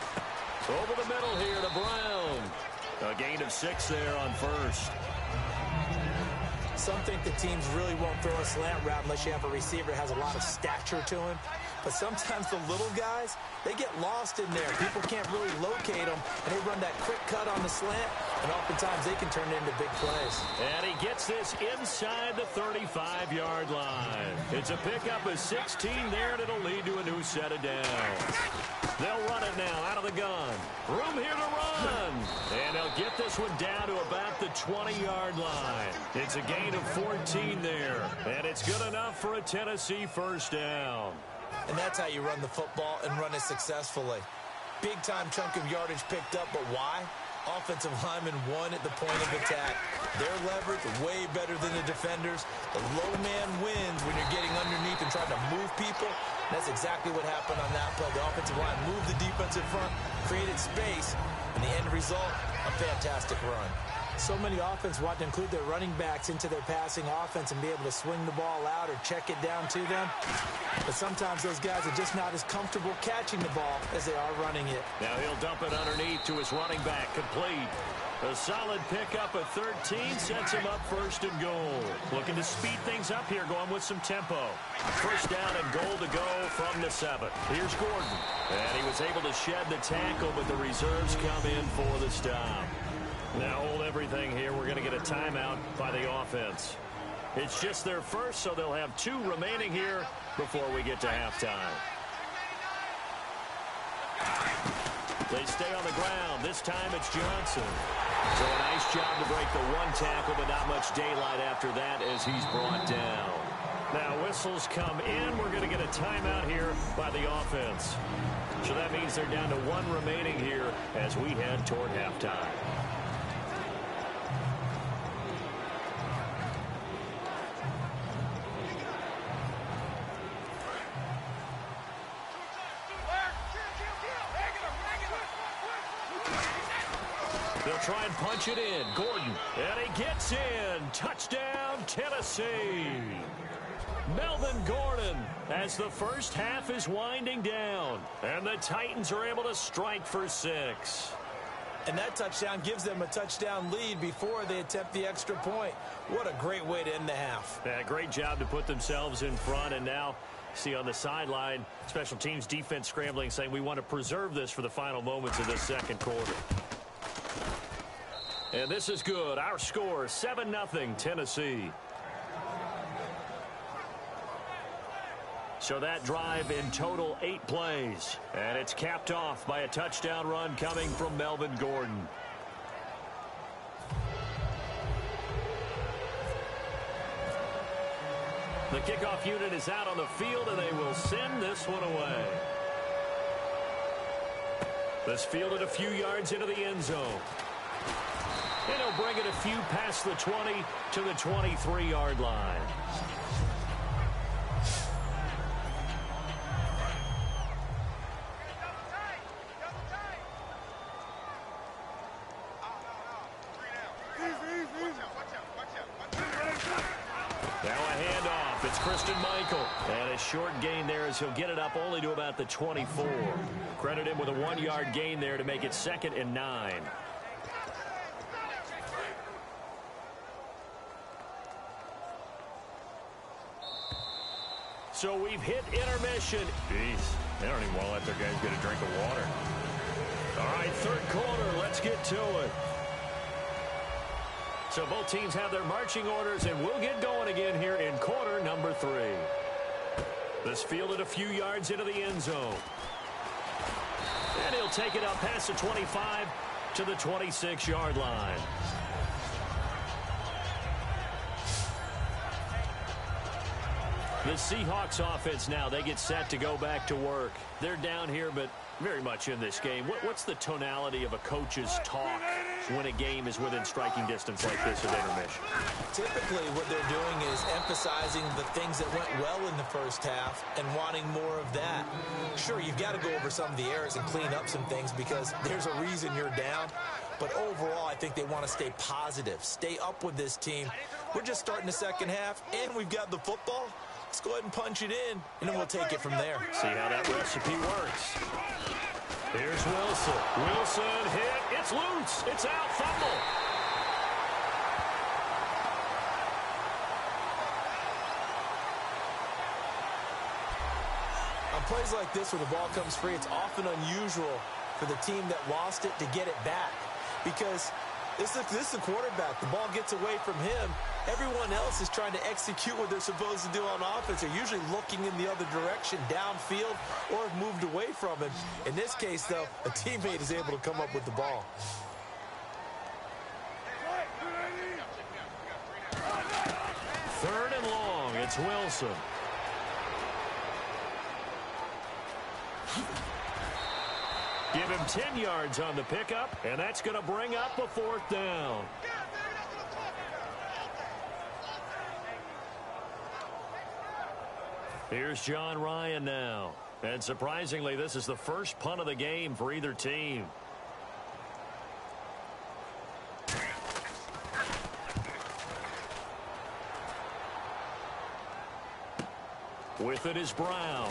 Speaker 1: Over the middle here to Brown. A gain of 6 there on first.
Speaker 2: Some think the teams really won't throw a slant route unless you have a receiver that has a lot of stature to him. But sometimes the little guys, they get lost in there. People can't really locate them, and they run that quick cut on the slant, and oftentimes they can turn it into big plays.
Speaker 1: And he gets this inside the 35-yard line. It's a pickup of 16 there, and it'll lead to a new set of downs. They'll run it now out of the gun. Room here to run. And they'll get this one down to about the 20-yard line. It's a gain of 14 there, and it's good enough for a Tennessee first down.
Speaker 2: And that's how you run the football and run it successfully. Big-time chunk of yardage picked up, but why? Offensive linemen won at the point of attack. Their leverage way better than the defenders. The low man wins when you're getting underneath and trying to move people. That's exactly what happened on that play. The offensive line moved the defensive front, created space, and the end result, a fantastic run. So many offenses want to include their running backs into their passing offense and be able to swing the ball out or check it down to them. But sometimes those guys are just not as comfortable catching the ball as they are running it.
Speaker 1: Now he'll dump it underneath to his running back, complete. A solid pickup of 13 sets him up first and goal. Looking to speed things up here, going with some tempo. First down and goal to go from the 7. Here's Gordon. And he was able to shed the tackle, but the reserves come in for the stop. Now hold everything here. We're going to get a timeout by the offense. It's just their first, so they'll have 2 remaining here before we get to halftime. They stay on the ground. This time it's Johnson. So a nice job to break the 1 tackle, but not much daylight after that as he's brought down. Now whistles come in. We're going to get a timeout here by the offense. So that means they're down to 1 remaining here as we head toward halftime. They'll try and punch it in. Gordon, and he gets in. Touchdown, Tennessee. Melvin Gordon as the first half is winding down. And the Titans are able to strike for 6.
Speaker 2: And that touchdown gives them a touchdown lead before they attempt the extra point. What a great way to end the half.
Speaker 1: Yeah, great job to put themselves in front. And now, see on the sideline, special teams defense scrambling, saying we want to preserve this for the final moments of this second quarter. And this is good. Our score, 7-0 Tennessee. So that drive in total 8 plays. And it's capped off by a touchdown run coming from Melvin Gordon. The kickoff unit is out on the field, and they will send this one away. This fielded a few yards into the end zone. And he'll bring it a few past the 20 to the 23-yard line. Now a handoff. It's Christian Michael. And a short gain there as he'll get it up only to about the 24. Credit him with a 1-yard gain there to make it 2nd and 9. So we've hit intermission. Jeez, they don't even want to let their guys get a drink of water. All right, third quarter, let's get to it. So both teams have their marching orders, and we'll get going again here in quarter number 3. This fielded a few yards into the end zone. And he'll take it up past the 25 to the 26-yard line. The Seahawks offense now, they get set to go back to work. They're down here, but very much in this game. What's the tonality of a coach's talk when a game is within striking distance like this at intermission?
Speaker 2: Typically, what they're doing is emphasizing the things that went well in the first half and wanting more of that. Sure, you've got to go over some of the errors and clean up some things because there's a reason you're down. But overall, I think they want to stay positive, stay up with this team. We're just starting the second half, and we've got the football. Let's go ahead and punch it in, and then we'll take it from there.
Speaker 1: See how that recipe works. Here's Wilson. Wilson hit. It's loose. It's out. Fumble.
Speaker 2: On plays like this where the ball comes free, it's often unusual for the team that lost it to get it back because this is the quarterback. The ball gets away from him. Everyone else is trying to execute what they're supposed to do on offense. They're usually looking in the other direction, downfield, or have moved away from him. In this case, though, a teammate is able to come up with the ball.
Speaker 1: Third and long. It's Wilson. Give him 10 yards on the pickup, and that's going to bring up a fourth down. Here's John Ryan now. And surprisingly, this is the first punt of the game for either team. With it is Brown.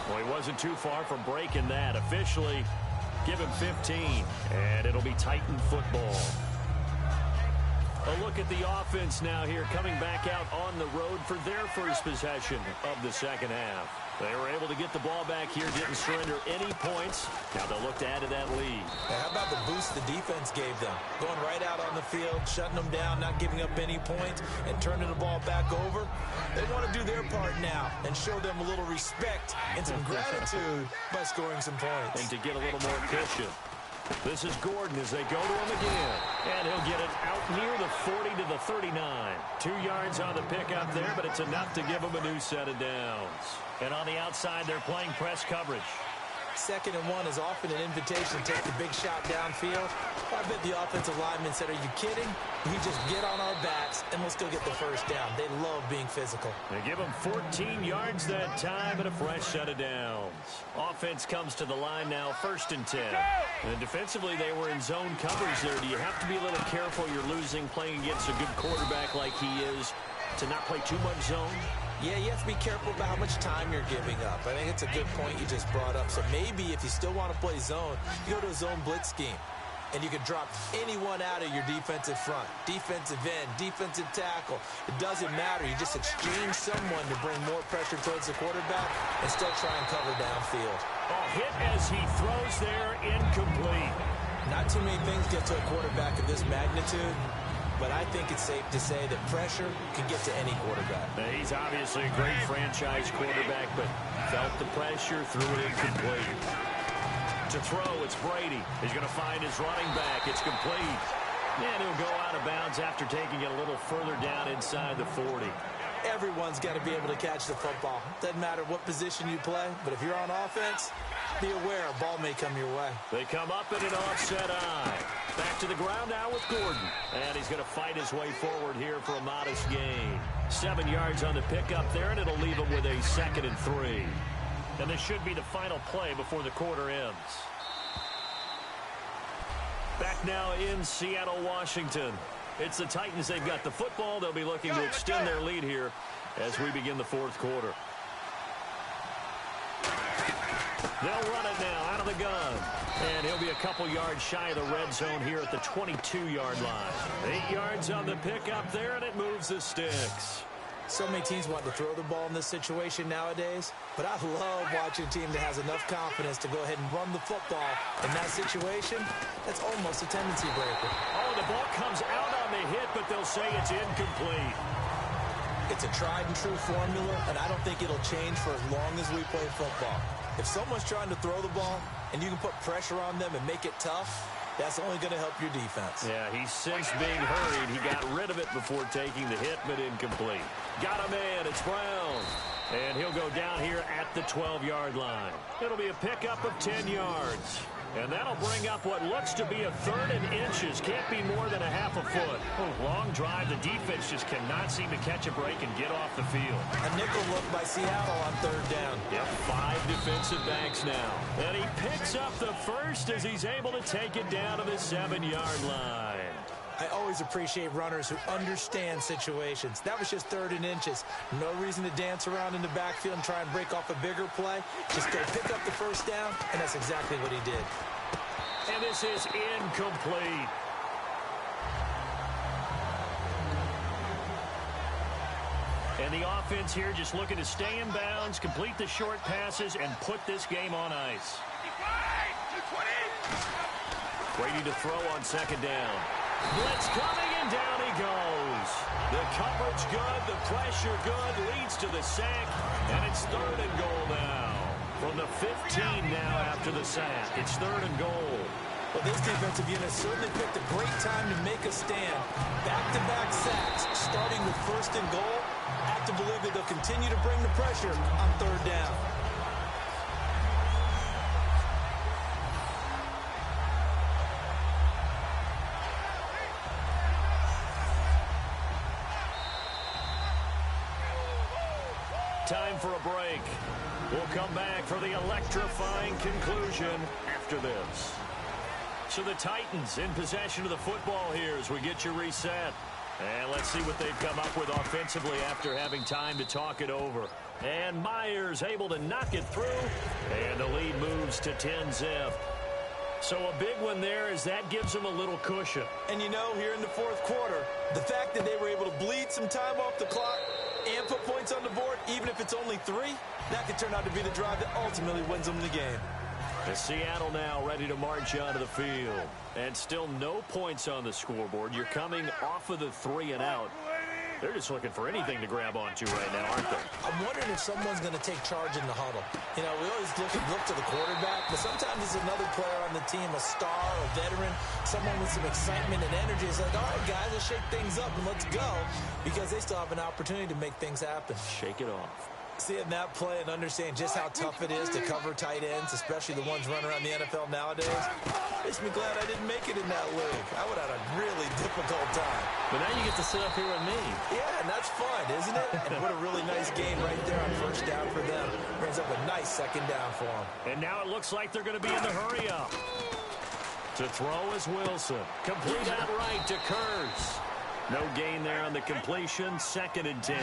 Speaker 1: Well, he wasn't too far from breaking that. Officially, give him 15, and it'll be Titan football. A look at the offense now here, coming back out on the road for their first possession of the second half. They were able to get the ball back here, didn't surrender any points. Now they'll look to add to that lead.
Speaker 2: How about the boost the defense gave them? Going right out on the field, shutting them down, not giving up any points, and turning the ball back over. They want to do their part now and show them a little respect and some gratitude by scoring some points.
Speaker 1: And to get a little more cushion. This is Gordon as they go to him again. And he'll get it out near the 40 to the 39. 2 yards on the pickup there, but it's enough to give him a new set of downs. And on the outside, they're playing press coverage.
Speaker 2: 2nd and 1 is often an invitation to take the big shot downfield. I bet the offensive lineman said, are you kidding? We just get on our backs and let's go get the first down. They love being physical.
Speaker 1: They give him 14 yards that time and a fresh set of downs. Offense comes to the line now, 1st and 10. And defensively, they were in zone coverage there. Do you have to be a little careful? You're losing playing against a good quarterback like he is to not play too much zone?
Speaker 2: Yeah, you have to be careful about how much time you're giving up. I think it's a good point you just brought up. So maybe if you still want to play zone, you go to a zone blitz scheme. And you can drop anyone out of your defensive front. Defensive end, defensive tackle. It doesn't matter. You just exchange someone to bring more pressure towards the quarterback and still try and cover downfield.
Speaker 1: A hit as he throws there, incomplete.
Speaker 2: Not too many things get to a quarterback of this magnitude. But I think it's safe to say that pressure can get to any quarterback.
Speaker 1: Now, he's obviously a great franchise quarterback, but felt the pressure, threw it incomplete. To throw, it's Brady. He's going to find his running back. It's complete. And he'll go out of bounds after taking it a little further down inside the 40.
Speaker 2: Everyone's got to be able to catch the football. Doesn't matter what position you play, but if you're on offense, be aware a ball may come your way.
Speaker 1: They come up in an offset eye. Back to the ground now with Gordon. And he's going to fight his way forward here for a modest gain. 7 yards on the pickup there, and it'll leave him with a 2nd and 3. And this should be the final play before the quarter ends. Back now in Seattle, Washington. It's the Titans. They've got the football. They'll be looking to extend their lead here as we begin the 4th quarter. They'll run it now out of the gun. And he'll be a couple yards shy of the red zone here at the 22-yard line. 8 yards on the pickup there, and it moves the sticks.
Speaker 2: So many teams want to throw the ball in this situation nowadays, but I love watching a team that has enough confidence to go ahead and run the football. In that situation, that's almost a tendency breaker.
Speaker 1: Oh, the ball comes out on the hit, but they'll say it's incomplete.
Speaker 2: It's a tried-and-true formula, and I don't think it'll change for as long as we play football. If someone's trying to throw the ball and you can put pressure on them and make it tough, that's only going to help your defense.
Speaker 1: Yeah, he's since being hurried. He got rid of it before taking the hit, but incomplete. Got him in. It's Brown. And he'll go down here at the 12-yard line. It'll be a pickup of 10 yards. And that'll bring up what looks to be a 3rd and inches. Can't be more than a half a foot. Long drive. The defense just cannot seem to catch a break and get off the field.
Speaker 2: A nickel look by Seattle on 3rd down.
Speaker 1: Yep, 5 defensive backs now. And he picks up the first as he's able to take it down to the 7-yard line.
Speaker 2: I always appreciate runners who understand situations. That was just 3rd and inches. No reason to dance around in the backfield and try and break off a bigger play. Just go pick up the first down, and that's exactly what he did.
Speaker 1: And this is incomplete. And the offense here just looking to stay in bounds, complete the short passes, and put this game on ice. Brady to throw on 2nd down. Blitz coming, and down he goes. The coverage good, the pressure good, leads to the sack, and it's 3rd and goal now. From the 15 now after the sack. It's 3rd and goal.
Speaker 2: Well, this defensive unit certainly picked a great time to make a stand. Back-to-back sacks, starting with 1st and goal. I have to believe that they'll continue to bring the pressure on 3rd down.
Speaker 1: Time for a break. We'll come back for the electrifying conclusion after this. So the Titans in possession of the football here as we get you reset. And let's see what they've come up with offensively after having time to talk it over. And Myers able to knock it through. And the lead moves to 10-zip. So a big one there as that gives them a little cushion.
Speaker 2: And you know, here in the 4th quarter, the fact that they were able to bleed some time off the clock and put points on the board, even if it's only 3, that could turn out to be the drive that ultimately wins them the game.
Speaker 1: As Seattle now ready to march onto the field. And still no points on the scoreboard. You're coming off of the 3 and out. They're just looking for anything to grab onto right now, aren't they?
Speaker 2: I'm wondering if someone's going to take charge in the huddle. You know, we always look to the quarterback, but sometimes it's another player on the team, a star, a veteran, someone with some excitement and energy. It's like, all right, guys, let's shake things up and let's go, because they still have an opportunity to make things happen.
Speaker 1: Shake it off.
Speaker 2: Seeing that play and understand just how tough it is to cover tight ends, especially the ones running around the NFL nowadays, makes me glad I didn't make it in that league. I would have had a really difficult time.
Speaker 1: But now you get to sit up here with me.
Speaker 2: Yeah, and that's fun, isn't it? And what a really nice game right there on 1st down for them. Brings up a nice 2nd down for them.
Speaker 1: And now it looks like they're going to be in the hurry-up. To throw is Wilson. Complete outright to Kurz. No gain there on the completion. 2nd and 10.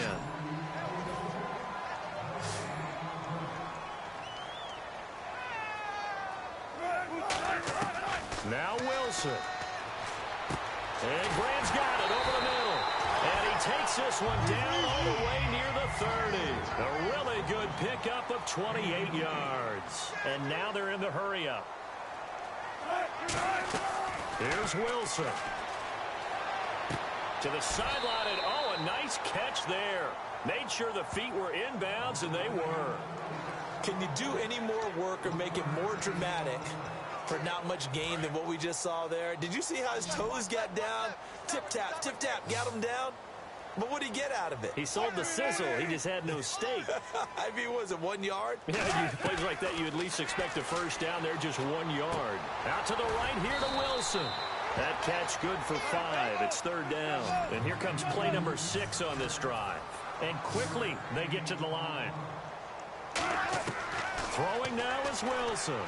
Speaker 1: Now Wilson. And Graham's got it over the middle. And he takes this one down all the way near the 30. A really good pickup of 28 yards. And now they're in the hurry-up. Here's Wilson. To the sideline, and oh, a nice catch there. Made sure the feet were inbounds, and they were.
Speaker 2: Can you do any more work or make it more dramatic for not much gain than what we just saw there? Did you see how his toes got down? Tip-tap, got him down. But what did he get out of it?
Speaker 1: He sold the sizzle. He just had no steak.
Speaker 2: I mean, was it 1 yard?
Speaker 1: Yeah, plays like that, you at least expect a first down. They're just 1 yard. Out to the right here to Wilson. That catch good for 5. It's 3rd down. And here comes play number 6 on this drive. And quickly, they get to the line. Throwing now is Wilson.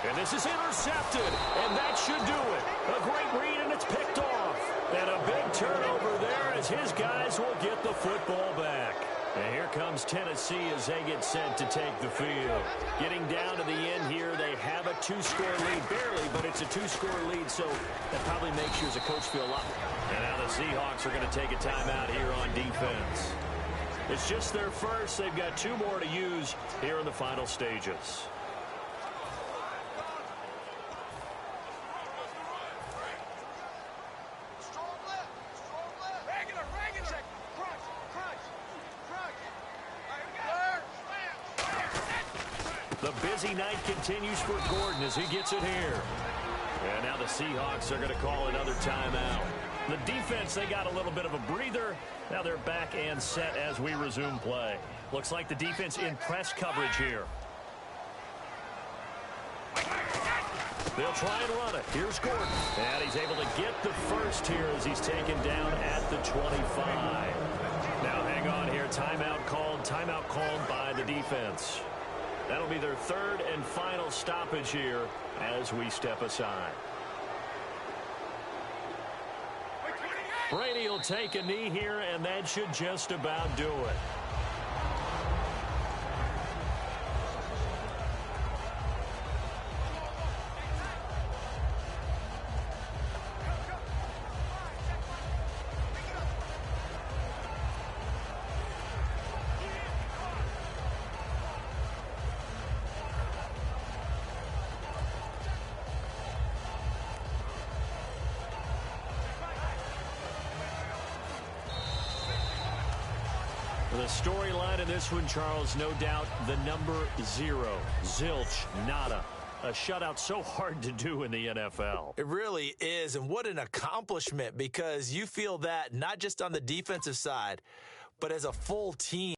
Speaker 1: And this is intercepted. And that should do it. A great read, and it's picked off. And a big turnover there as his guys will get the football back. And here comes Tennessee as they get set to take the field. Getting down to the end here, they have a 2-score lead. Barely, but it's a 2-score lead, so that probably makes you as a coach feel a lot. And now the Seahawks are going to take a timeout here on defense. It's just their first. They've got 2 more to use here in the final stages. The busy night continues for Gordon as he gets it here. And now the Seahawks are going to call another timeout. The defense, they got a little bit of a breather. Now they're back and set as we resume play. Looks like the defense in press coverage here. They'll try and run it. Here's Gordon. And he's able to get the first here as he's taken down at the 25. Now hang on here. Timeout called by the defense. That'll be their 3rd and final stoppage here as we step aside. Brady will take a knee here, and that should just about do it. The storyline in this one, Charles, no doubt the number 0. Zilch, nada. A shutout so hard to do in the NFL.
Speaker 2: It really is, and what an accomplishment, because you feel that not just on the defensive side, but as a full team.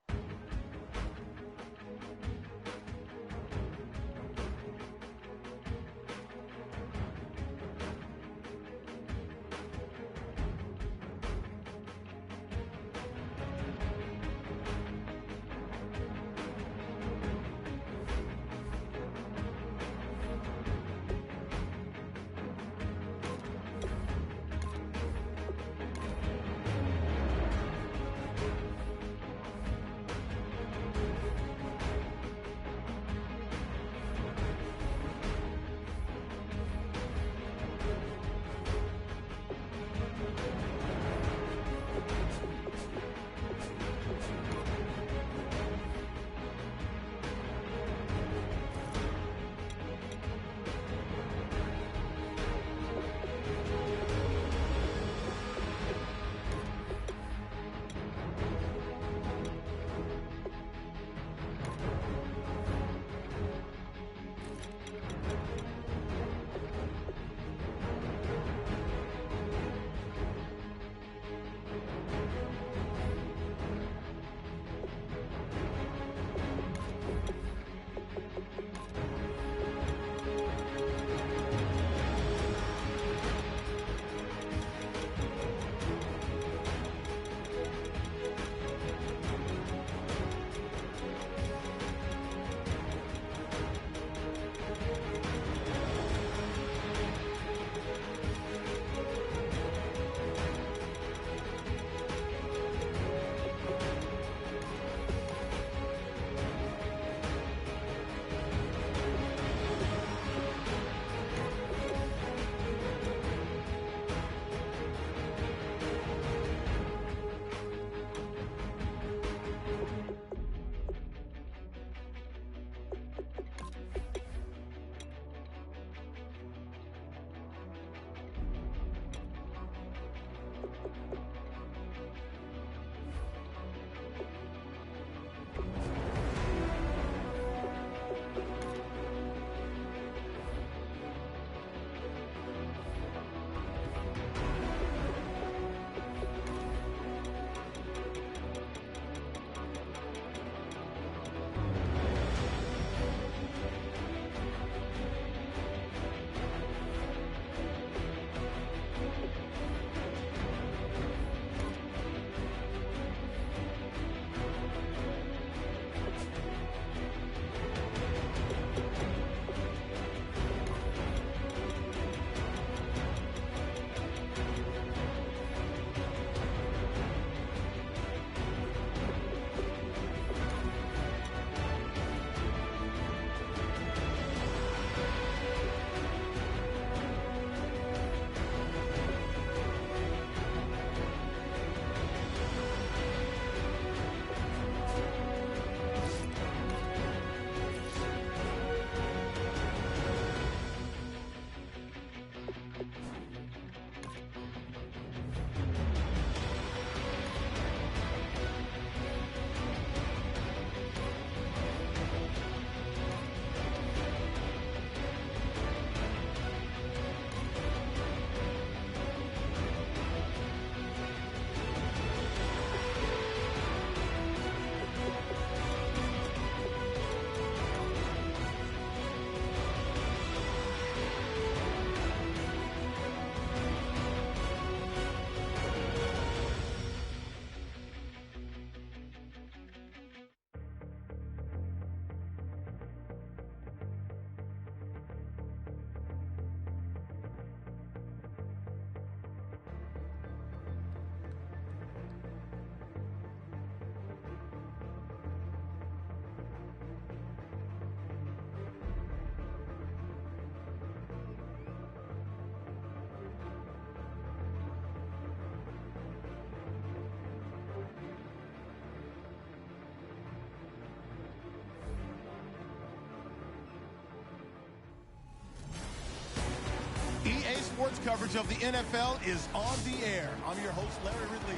Speaker 4: coverage of the NFL is on the air. I'm your host, Larry Ridley.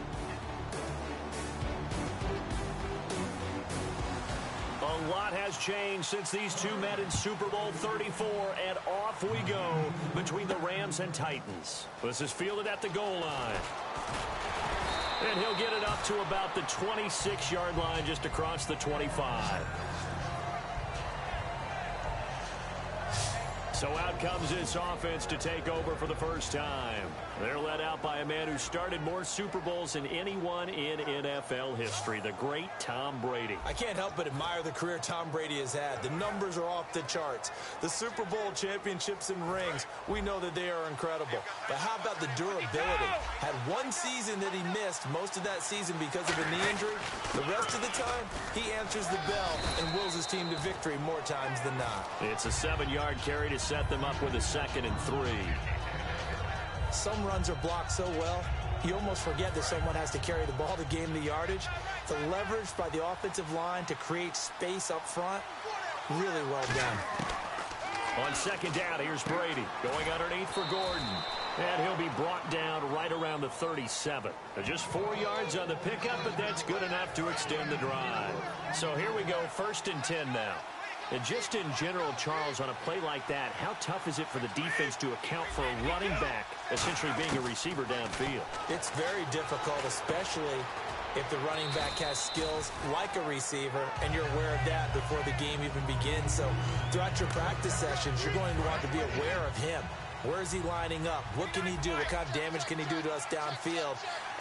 Speaker 1: A lot has changed since these two met in Super Bowl 34, and off we go between the Rams and Titans. This is fielded at the goal line. And he'll get it up to about the 26-yard line, just across the 25. So out comes this offense to take over for the first time. They're led out by a man who started more Super Bowls than anyone in NFL history, the great Tom Brady.
Speaker 2: I can't help but admire the career Tom Brady has had. The numbers are off the charts. The Super Bowl championships and rings, we know that they are incredible. But how about the durability? Had one season that he missed, most of that season because of a knee injury. The rest of the time, he answers the bell and wills his team to victory more times than not.
Speaker 1: It's a 7-yard carry to set them up with a 2nd and 3.
Speaker 2: Some runs are blocked so well, you almost forget that someone has to carry the ball to gain the yardage. The leverage by the offensive line to create space up front, really well done.
Speaker 1: On 2nd down, here's Brady going underneath for Gordon. And he'll be brought down right around the 37. Just 4 yards on the pickup, but that's good enough to extend the drive. So here we go, 1st and 10 now. And just in general, Charles, on a play like that, how tough is it for the defense to account for a running back essentially being a receiver downfield?
Speaker 2: It's very difficult, especially if the running back has skills like a receiver, and you're aware of that before the game even begins. So throughout your practice sessions, you're going to want to be aware of him. Where is he lining up? What can he do? What kind of damage can he do to us downfield?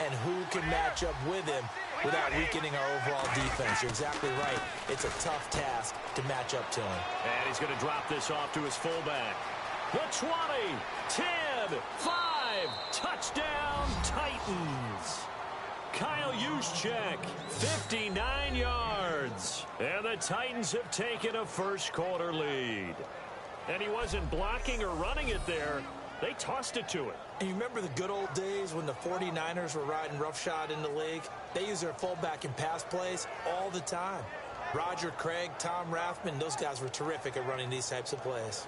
Speaker 2: And who can match up with him without weakening our overall defense? You're exactly right. It's a tough task to match up to him.
Speaker 1: And he's going to drop this off to his fullback. The 20, 10, 5, touchdown Titans. Kyle Juszczyk, 59 yards. And the Titans have taken a first-quarter lead. And he wasn't blocking or running it there. They tossed it to him.
Speaker 2: And you remember the good old days when the 49ers were riding roughshod in the league? They used their fullback in pass plays all the time. Roger Craig, Tom Rathman, those guys were terrific at running these types of plays.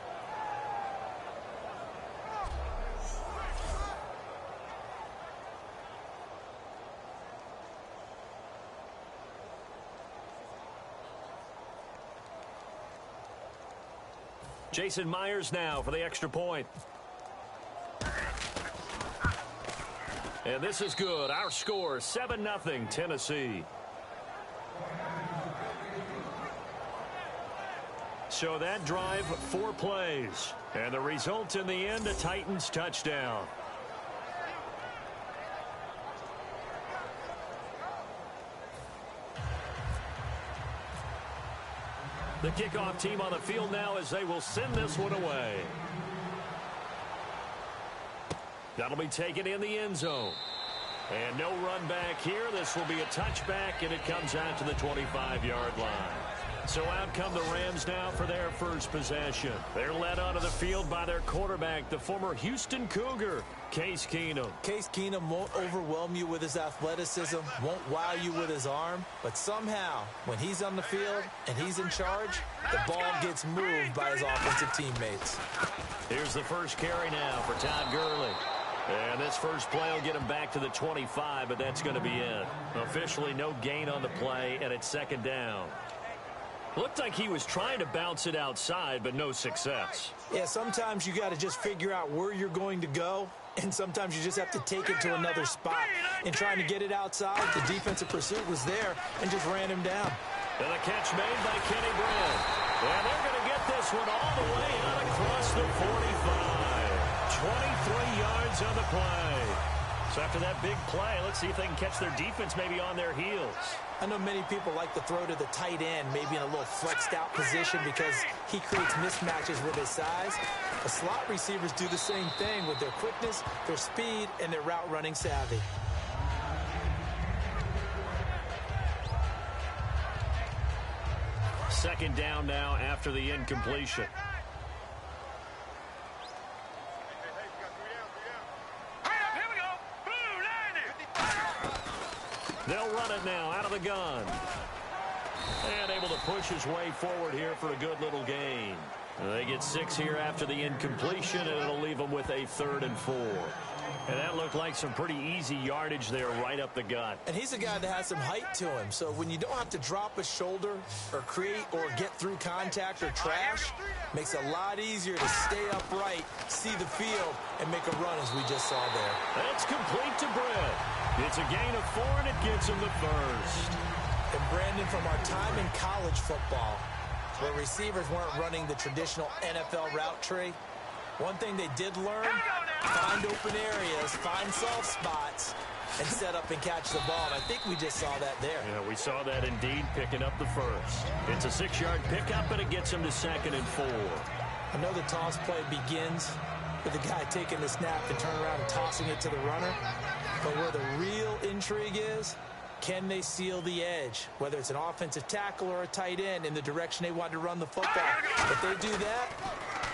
Speaker 1: Jason Myers now for the extra point. And this is good. Our score, 7-0 Tennessee. So that drive, 4 plays. And the result in the end, a Titans touchdown. The kickoff team on the field now as they will send this one away. That'll be taken in the end zone. And no run back here. This will be a touchback, and it comes out to the 25-yard line. So out come the Rams now for their first possession. They're led onto the field by their quarterback, the former Houston Cougar, Case Keenum.
Speaker 2: Case Keenum won't overwhelm you with his athleticism, won't wow you with his arm, but somehow, when he's on the field and he's in charge, the ball gets moved by his offensive teammates.
Speaker 1: Here's the first carry now for Todd Gurley. And this first play will get him back to the 25, but that's going to be it. Officially no gain on the play, and it's 2nd down. Looked like he was trying to bounce it outside, but no success.
Speaker 2: Yeah, sometimes you got to just figure out where you're going to go, and sometimes you just have to take it to another spot. In trying to get it outside, the defensive pursuit was there and just ran him down.
Speaker 1: And a catch made by Kenny Brown. And they're going to get this one all the way out across the 45. 23 yards on the play. So after that big play, let's see if they can catch their defense maybe on their heels.
Speaker 2: I know many people like to throw to the tight end, maybe in a little flexed out position because he creates mismatches with his size. The slot receivers do the same thing with their quickness, their speed, and their route running savvy.
Speaker 1: Second down now after the incompletion. They'll run it now out of the gun. And able to push his way forward here for a good little gain. They get 6 here after the incompletion, and it'll leave them with a 3rd and 4. And that looked like some pretty easy yardage there right up the gut.
Speaker 2: And he's a guy that has some height to him. So when you don't have to drop a shoulder or create or get through contact or trash, makes it a lot easier to stay upright, see the field, and make a run as we just saw there.
Speaker 1: That's complete to Brett. It's a gain of 4, and it gets him the first.
Speaker 2: And Brandon, from our time in college football, where receivers weren't running the traditional NFL route tree, one thing they did learn, find open areas, find soft spots, and set up and catch the ball. And I think we just saw that there.
Speaker 1: Yeah, we saw that indeed, picking up the first. It's a 6-yard pickup, and it gets him to 2nd and 4.
Speaker 2: I know the toss play begins with the guy taking the snap and turn around and tossing it to the runner. But where the real intrigue is, can they seal the edge, whether it's an offensive tackle or a tight end, in the direction they want to run the football? If they do that,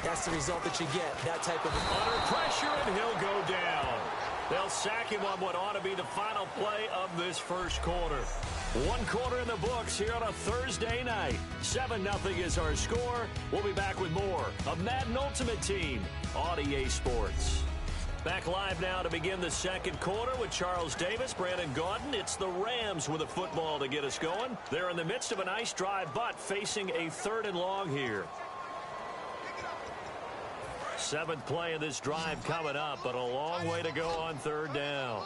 Speaker 2: that's the result that you get, that type of...
Speaker 1: Under pressure, and he'll go down. They'll sack him on what ought to be the final play of this first quarter. 1 quarter in the books here on a Thursday night. 7-0 is our score. We'll be back with more of Madden Ultimate Team on EA Sports. Back live now to begin the second quarter with Charles Davis, Brandon Gaudin. It's the Rams with a football to get us going. They're in the midst of a nice drive, but facing a 3rd and long here. 7th play of this drive coming up, but a long way to go on 3rd down.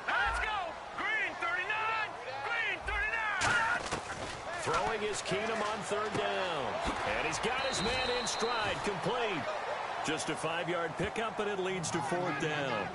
Speaker 3: Let's go! Green 39! Green 39!
Speaker 1: Throwing is Keenum on 3rd down. And he's got his man in stride, complete. Just a 5-yard pickup, and it leads to 4th down.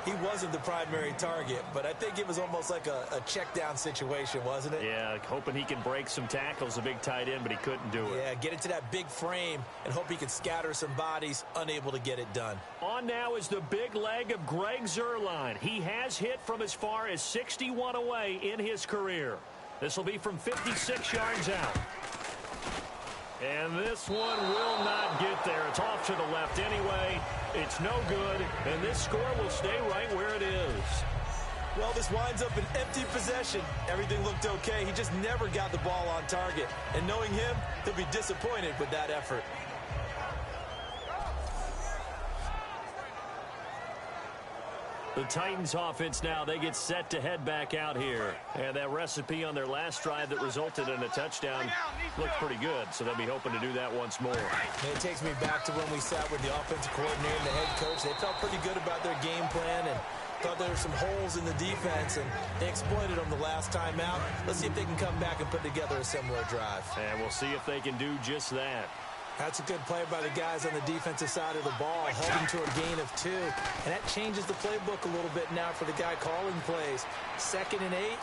Speaker 2: He wasn't the primary target, but I think it was almost like a check down situation, wasn't it?
Speaker 1: Yeah, hoping he can break some tackles, a big tight end, but he couldn't do it.
Speaker 2: Yeah, get into that big frame and hope he could scatter some bodies, unable to get it done.
Speaker 1: On now is the big leg of Greg Zuerlein. He has hit from as far as 61 away in his career. This will be from 56 yards out. And this one will not get there. It's off to the left anyway. It's no good, and this score will stay right where it is.
Speaker 2: Well, this winds up an empty possession. Everything looked okay. He just never got the ball on target. And knowing him, he'll be disappointed with that effort.
Speaker 1: The Titans offense now, they get set to head back out here. And that recipe on their last drive that resulted in a touchdown looked pretty good, so they'll be hoping to do that once more.
Speaker 2: And it takes me back to when we sat with the offensive coordinator and the head coach. They felt pretty good about their game plan and thought there were some holes in the defense, and they exploited them the last time out. Let's see if they can come back and put together a similar drive.
Speaker 1: And we'll see if they can do just that.
Speaker 2: That's a good play by the guys on the defensive side of the ball, holding to a gain of 2. And that changes the playbook a little bit now for the guy calling plays. 2nd and 8.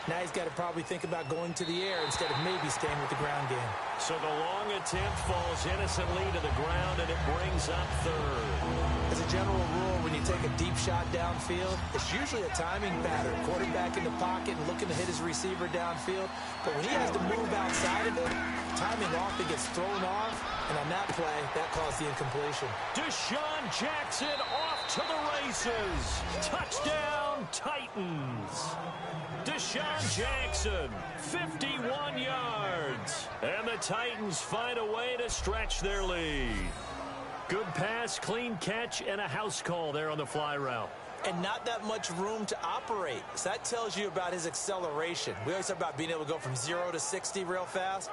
Speaker 2: Now he's got to probably think about going to the air instead of maybe staying with the ground game.
Speaker 1: So the long attempt falls innocently to the ground, and it brings up 3rd.
Speaker 2: As a general rule, when you take a deep shot downfield, it's usually a timing pattern. Quarterback in the pocket and looking to hit his receiver downfield. But when he has to move outside of it, timing often gets thrown off. And on that play, that caused the incompletion.
Speaker 1: Deshaun Jackson off to the races. Touchdown, Titans. Deshaun Jackson, 51 yards. And the Titans find a way to stretch their lead. Good pass, clean catch, and a house call there on the fly route.
Speaker 2: And not that much room to operate. So that tells you about his acceleration. We always talk about being able to go from 0 to 60 real fast.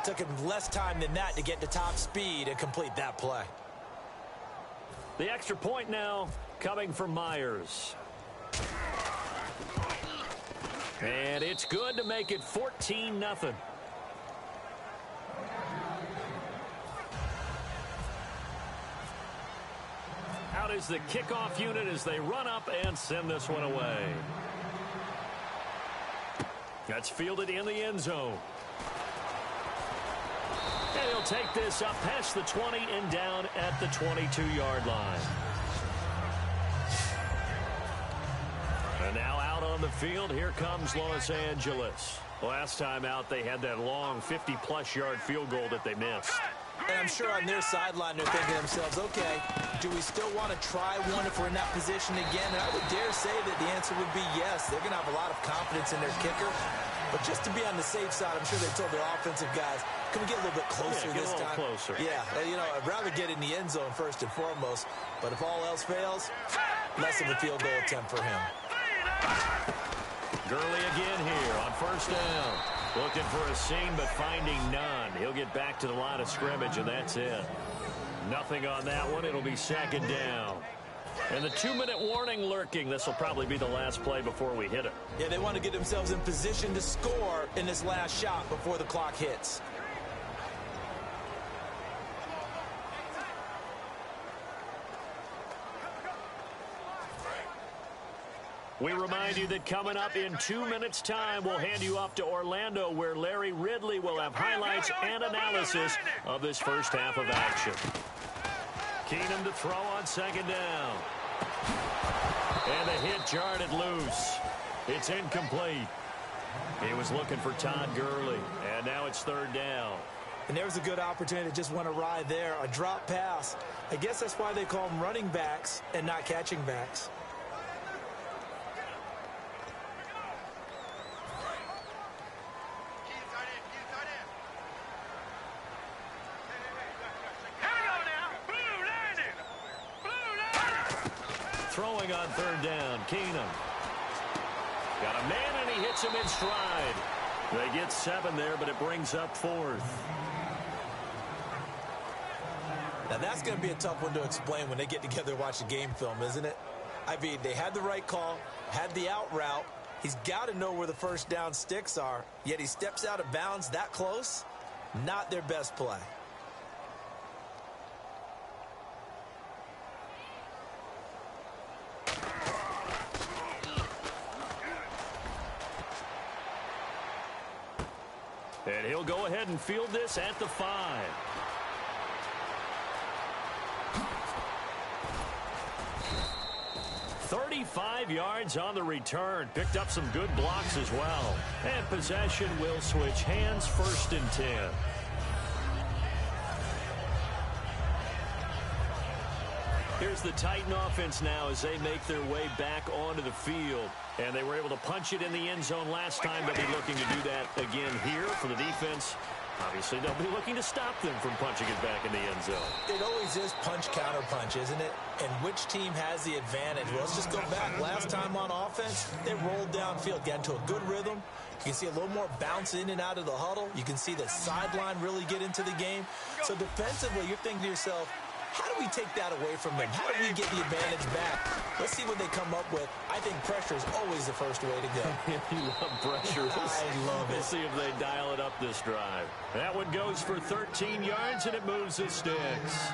Speaker 2: Took him less time than that to get to top speed and complete that play.
Speaker 1: The extra point now coming from Myers. And it's good to make it 14-0. Out is the kickoff unit as they run up and send this one away. That's fielded in the end zone. And he'll take this up past the 20 and down at the 22-yard line. And now out on the field, here comes Los Angeles. Last time out, they had that long 50-plus yard field goal that they missed.
Speaker 2: And I'm sure on their sideline, they're thinking to themselves, okay, do we still want to try one if we're in that position again? And I would dare say that the answer would be yes. They're going to have a lot of confidence in their kicker. But just to be on the safe side, I'm sure they told their offensive guys, can we get a little bit closer
Speaker 1: get
Speaker 2: this
Speaker 1: a little
Speaker 2: time?
Speaker 1: Closer.
Speaker 2: Yeah, you know, I'd rather get in the end zone first and foremost. But if all else fails, less of a field goal attempt for him.
Speaker 1: Gurley again here on first down. Looking for a seam, but finding none. He'll get back to the line of scrimmage, and that's it. Nothing on that one. It'll be second down. And the 2-minute warning lurking. This will probably be the last play before we hit it.
Speaker 2: Yeah, they want to get themselves in position to score in this last shot before the clock hits.
Speaker 1: We remind you that coming up in 2 minutes' time, we'll hand you off to Orlando, where Larry Ridley will have highlights and analysis of this first half of action. Keenum to throw on second down. And the hit jarred it loose. It's incomplete. He was looking for Todd Gurley, and now it's third down.
Speaker 2: And there was a good opportunity to just went awry there, a drop pass. I guess that's why they call them running backs and not catching backs.
Speaker 1: Throwing on third down, Keenum. Got a man, and he hits him in stride. They get 7 there, but it brings up 4th.
Speaker 2: Now, that's going to be a tough one to explain when they get together and watch the game film, isn't it? I mean, they had the right call, had the out route. He's got to know where the first down sticks are, yet he steps out of bounds that close. Not their best play.
Speaker 1: And he'll go ahead and field this at the 5. "35 yards on the return. Picked up some good blocks as well. And possession will switch hands, 1st and 10. Here's the Titan offense now as they make their way back onto the field. And they were able to punch it in the end zone last time. They'll be looking to do that again here for the defense. Obviously, they'll be looking to stop them from punching it back in the end zone.
Speaker 2: It always is punch, counter punch, isn't it? And which team has the advantage? Well, let's just go back. Last time on offense, they rolled downfield, got into a good rhythm. You can see a little more bounce in and out of the huddle. You can see the sideline really get into the game. So defensively, you're thinking to yourself, how do we take that away from them? How do we get the advantage back? Let's see what they come up with. I think pressure is always the first way to go.
Speaker 1: You love pressure.
Speaker 2: I love it.
Speaker 1: We'll see if they dial it up this drive. That one goes for 13 yards, and it moves the sticks.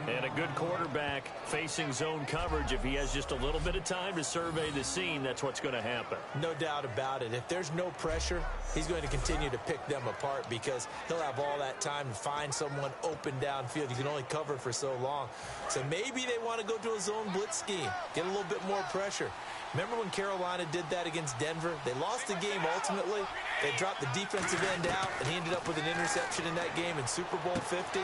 Speaker 1: And a good quarterback facing zone coverage. If he has just a little bit of time to survey the scene, that's what's going to happen.
Speaker 2: No doubt about it. If there's no pressure, he's going to continue to pick them apart because he'll have all that time to find someone open downfield. You can only cover for so long. So maybe they want to go to a zone blitz scheme, get a little bit more pressure. Remember when Carolina did that against Denver? They lost the game ultimately. They dropped the defensive end out, and he ended up with an interception in that game in Super Bowl 50.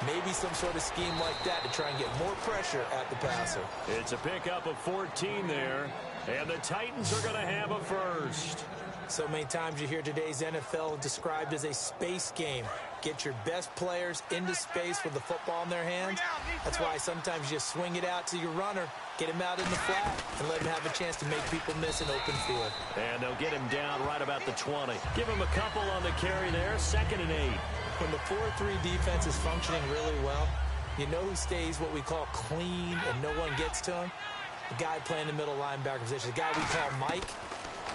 Speaker 2: Maybe some sort of scheme like that to try and get more pressure at the passer.
Speaker 1: It's a pickup of 14 there, and the Titans are going to have a first.
Speaker 2: So many times you hear today's NFL described as a space game. Get your best players into space with the football in their hands. That's why sometimes you just swing it out to your runner, get him out in the flat, and let him have a chance to make people miss an open field.
Speaker 1: And they'll get him down right about the 20. Give him a couple on the carry there, 2nd and 8.
Speaker 2: When the 4-3 defense is functioning really well, you know who stays what we call clean and no one gets to him? The guy playing the middle linebacker position, the guy we call Mike.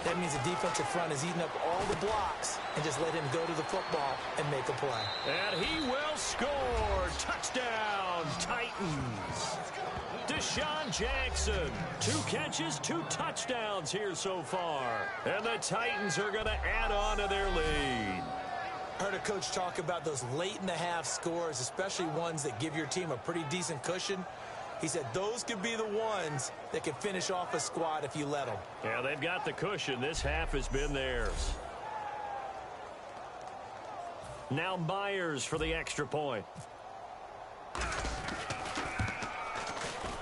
Speaker 2: That means the defensive front is eating up all the blocks and just let him go to the football and make a play.
Speaker 1: And he will score. Touchdown, Titans. Deshaun Jackson, 2 catches, 2 touchdowns here so far. And the Titans are going to add on to their lead.
Speaker 2: I heard a coach talk about those late-in-the-half scores, especially ones that give your team a pretty decent cushion. He said those could be the ones that can finish off a squad if you let them.
Speaker 1: Yeah, they've got the cushion. This half has been theirs. Now Myers for the extra point.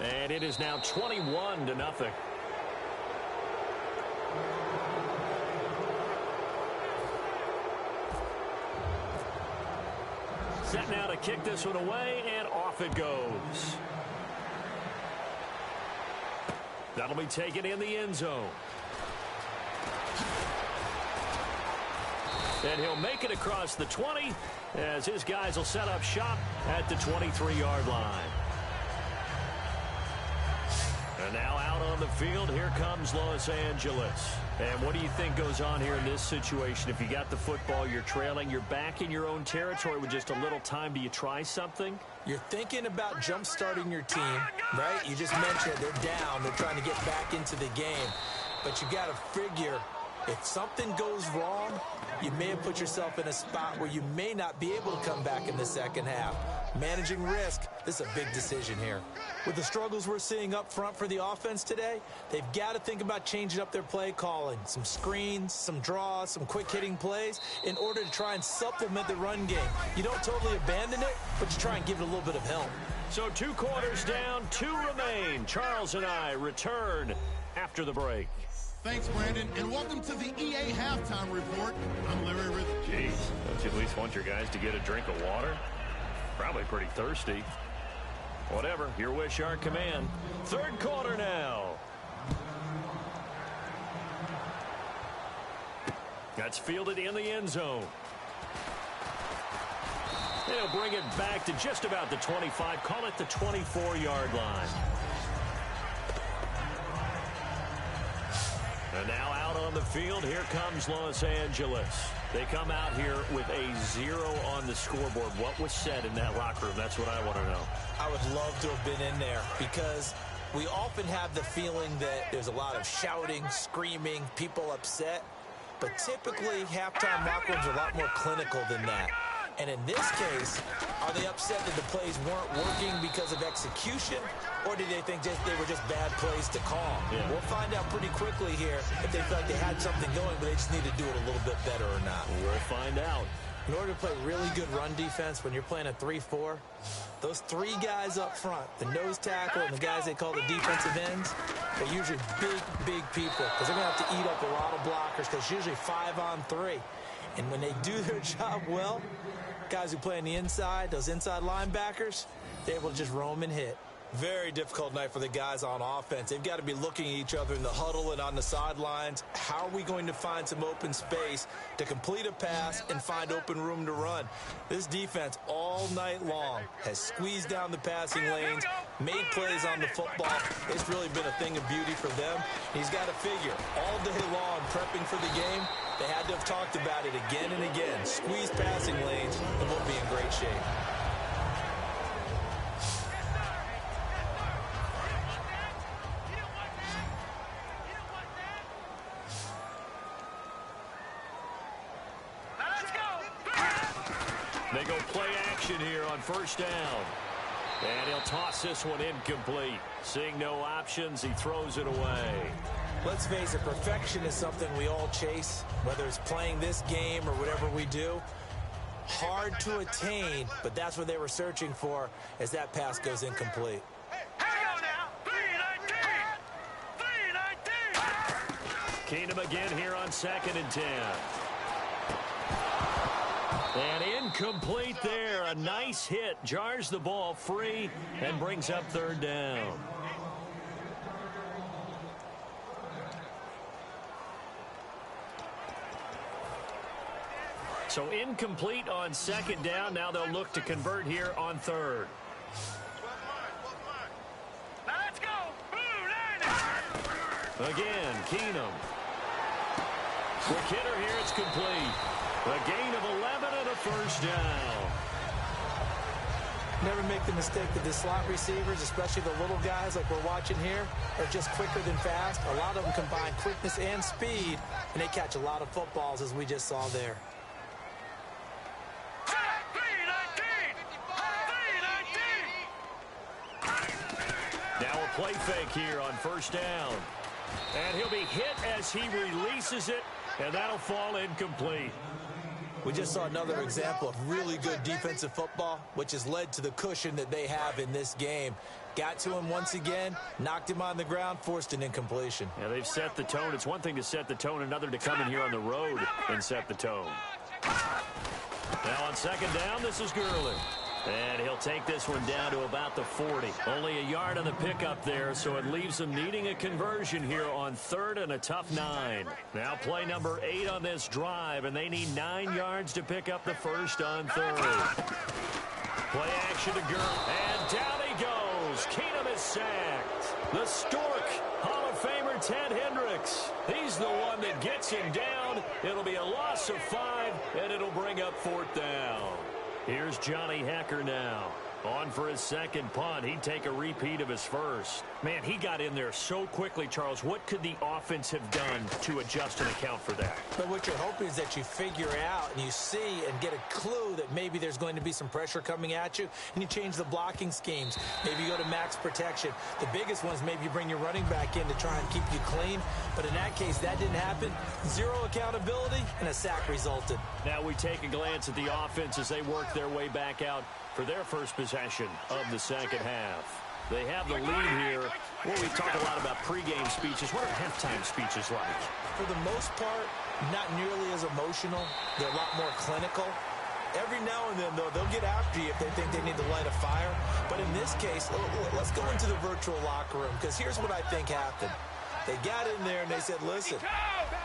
Speaker 1: And it is now 21-0. Set now to kick this one away, and off it goes. That'll be taken in the end zone. And he'll make it across the 20 as his guys will set up shop at the 23-yard line. And now out on the field, here comes Los Angeles. And what do you think goes on here in this situation? If you got the football, you're trailing, you're back in your own territory with just a little time. Do you try something?
Speaker 2: You're thinking about jump-starting your team, right? You just mentioned they're down. They're trying to get back into the game. But you got to figure if something goes wrong, you may have put yourself in a spot where you may not be able to come back in the second half. Managing risk, this is a big decision here. With the struggles we're seeing up front for the offense today, they've got to think about changing up their play calling. Some screens, some draws, some quick-hitting plays in order to try and supplement the run game. You don't totally abandon it, but you try and give it a little bit of help.
Speaker 1: So 2 quarters down, 2 remain. Charles and I return after the break.
Speaker 4: Thanks, Brandon, and welcome to the EA Halftime Report. I'm Larry Rhythm.
Speaker 1: Jeez, don't you at least want your guys to get a drink of water? Probably pretty thirsty. Whatever, your wish, our command. 3rd quarter now. That's fielded in the end zone. They'll bring it back to just about the 25. Call it the 24-yard line. And now out on the field, here comes Los Angeles. They come out here with a 0 on the scoreboard. What was said in that locker room? That's what I want to know.
Speaker 2: I would love to have been in there because we often have the feeling that there's a lot of shouting, screaming, people upset. But typically, halftime locker rooms are a lot more clinical than that. And in this case, are they upset that the plays weren't working because of execution? Or do they think they were just bad plays to call? Yeah. We'll find out pretty quickly here if they feel like they had something going, but they just need to do it a little bit better or not.
Speaker 1: We'll find out.
Speaker 2: In order to play really good run defense when you're playing a 3-4, those 3 guys up front, the nose tackle and the guys they call the defensive ends, they're usually big people because they're going to have to eat up a lot of blockers because it's usually 5 on 3. And when they do their job well, guys who play on the inside, those inside linebackers, they're able to just roam and hit. Very difficult night for the guys on offense. They've got to be looking at each other in the huddle and on the sidelines. How are we going to find some open space to complete a pass and find open room to run? This defense all night long has squeezed down the passing lanes, made plays on the football. It's really been a thing of beauty for them. He's got to figure all day long prepping for the game, they had to have talked about it again and again. Squeeze passing lanes and we'll be in great shape.
Speaker 1: They go play action here on 1st down. And he'll toss this one incomplete. Seeing no options, he throws it away.
Speaker 2: Let's face it, perfection is something we all chase, whether it's playing this game or whatever we do. Hard to attain, but that's what they were searching for as that pass goes incomplete.
Speaker 1: Keenum again here on 2nd and 10. And incomplete there. A nice hit. Jars the ball free and brings up 3rd down. So incomplete on 2nd down. Now they'll look to convert here on 3rd.
Speaker 3: Let's go.
Speaker 1: Again, Keenum. Quick hitter here. It's complete. A gain of 11 and a 1st down.
Speaker 2: Never make the mistake that the slot receivers, especially the little guys like we're watching here, are just quicker than fast. A lot of them combine quickness and speed, and they catch a lot of footballs as we just saw there.
Speaker 1: Now a play fake here on 1st down. And he'll be hit as he releases it, and that'll fall incomplete.
Speaker 2: We just saw another example of really good defensive football, which has led to the cushion that they have in this game. Got to him once again, knocked him on the ground, forced an incompletion.
Speaker 1: Yeah, they've set the tone. It's one thing to set the tone, another to come in here on the road and set the tone. Now on second down, this is Gurley. And he'll take this one down to about the 40. Only a yard on the pickup there, so it leaves them needing a conversion here on third and a tough 9. Now play number 8 on this drive, and they need 9 yards to pick up the first on third. Play action to Gurley, and down he goes. Keenum is sacked. The Stork, Hall of Famer Ted Hendricks. He's the one that gets him down. It'll be a loss of 5, and it'll bring up fourth down. Here's Johnny Hecker now. On for his second punt. He'd take a repeat of his first. Man, he got in there so quickly, Charles. What could the offense have done to adjust and account for that?
Speaker 2: But what you're hoping is that you figure out and you see and get a clue that maybe there's going to be some pressure coming at you, and you change the blocking schemes. Maybe you go to max protection. The biggest one is maybe you bring your running back in to try and keep you clean. But in that case, that didn't happen. Zero accountability, and a sack resulted.
Speaker 1: Now we take a glance at the offense as they work their way back out for their first possession of the second half. They have the lead here. Well, we talk a lot about pregame speeches. What are halftime speeches like?
Speaker 2: For the most part, not nearly as emotional. They're a lot more clinical. Every now and then, though, they'll get after you if they think they need to light a fire. But in this case, let's go into the virtual locker room, because here's what I think happened. They got in there and they said, listen,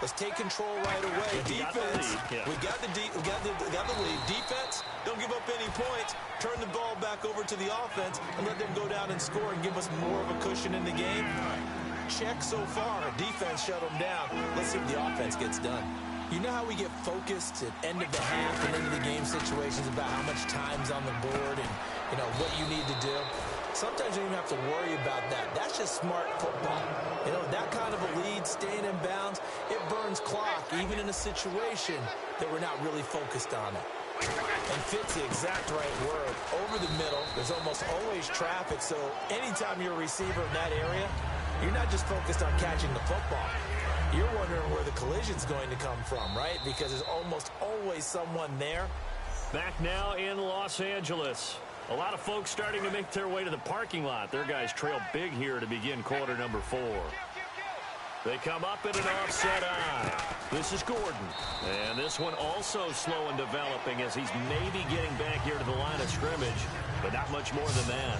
Speaker 2: let's take control right away. Defense, we got the lead. Defense, don't give up any points. Turn the ball back over to the offense and let them go down and score and give us more of a cushion in the game. Check so far. Defense shut them down. Let's see if the offense gets done. You know how we get focused at end of the half and into the game situations about how much time's on the board and, you know, what you need to do? Sometimes you don't even have to worry about that. That's just smart football. You know, that kind of a lead, staying in bounds, it burns clock, even in a situation that we're not really focused on it. And fit's the exact right word. Over the middle, there's almost always traffic, so anytime you're a receiver in that area, you're not just focused on catching the football. You're wondering where the collision's going to come from, right? Because there's almost always someone there.
Speaker 1: Back now in Los Angeles. A lot of folks starting to make their way to the parking lot. Their guys trail big here to begin quarter number 4. They come up in an offset eye. This is Gordon. And this one also slow in developing as he's maybe getting back here to the line of scrimmage, but not much more than that.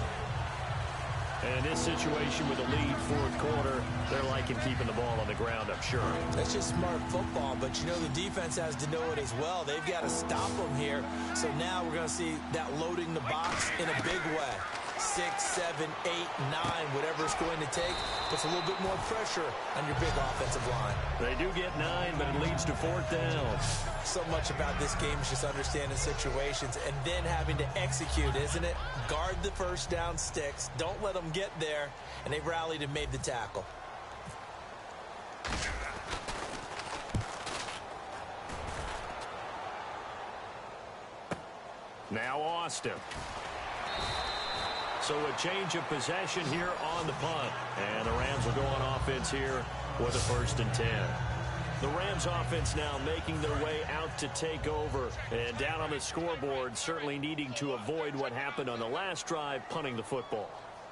Speaker 1: And this situation with a lead fourth quarter, they're liking keeping the ball on the ground, I'm sure.
Speaker 2: That's just smart football, but you know the defense has to know it as well. They've got to stop them here. So now we're going to see that loading the box in a big way. 6, 7, 8, 9, whatever it's going to take, puts a little bit more pressure on your big offensive line.
Speaker 1: They do get 9, but it leads to fourth down.
Speaker 2: So much about this game is just understanding situations and then having to execute, isn't it? Guard the first down sticks. Don't let them get there. And they rallied and made the tackle.
Speaker 1: Now Austin. So a change of possession here on the punt. And the Rams will go on offense here with a 1st and 10. The Rams offense now making their way out to take over. And down on the scoreboard, certainly needing to avoid what happened on the last drive, punting the football.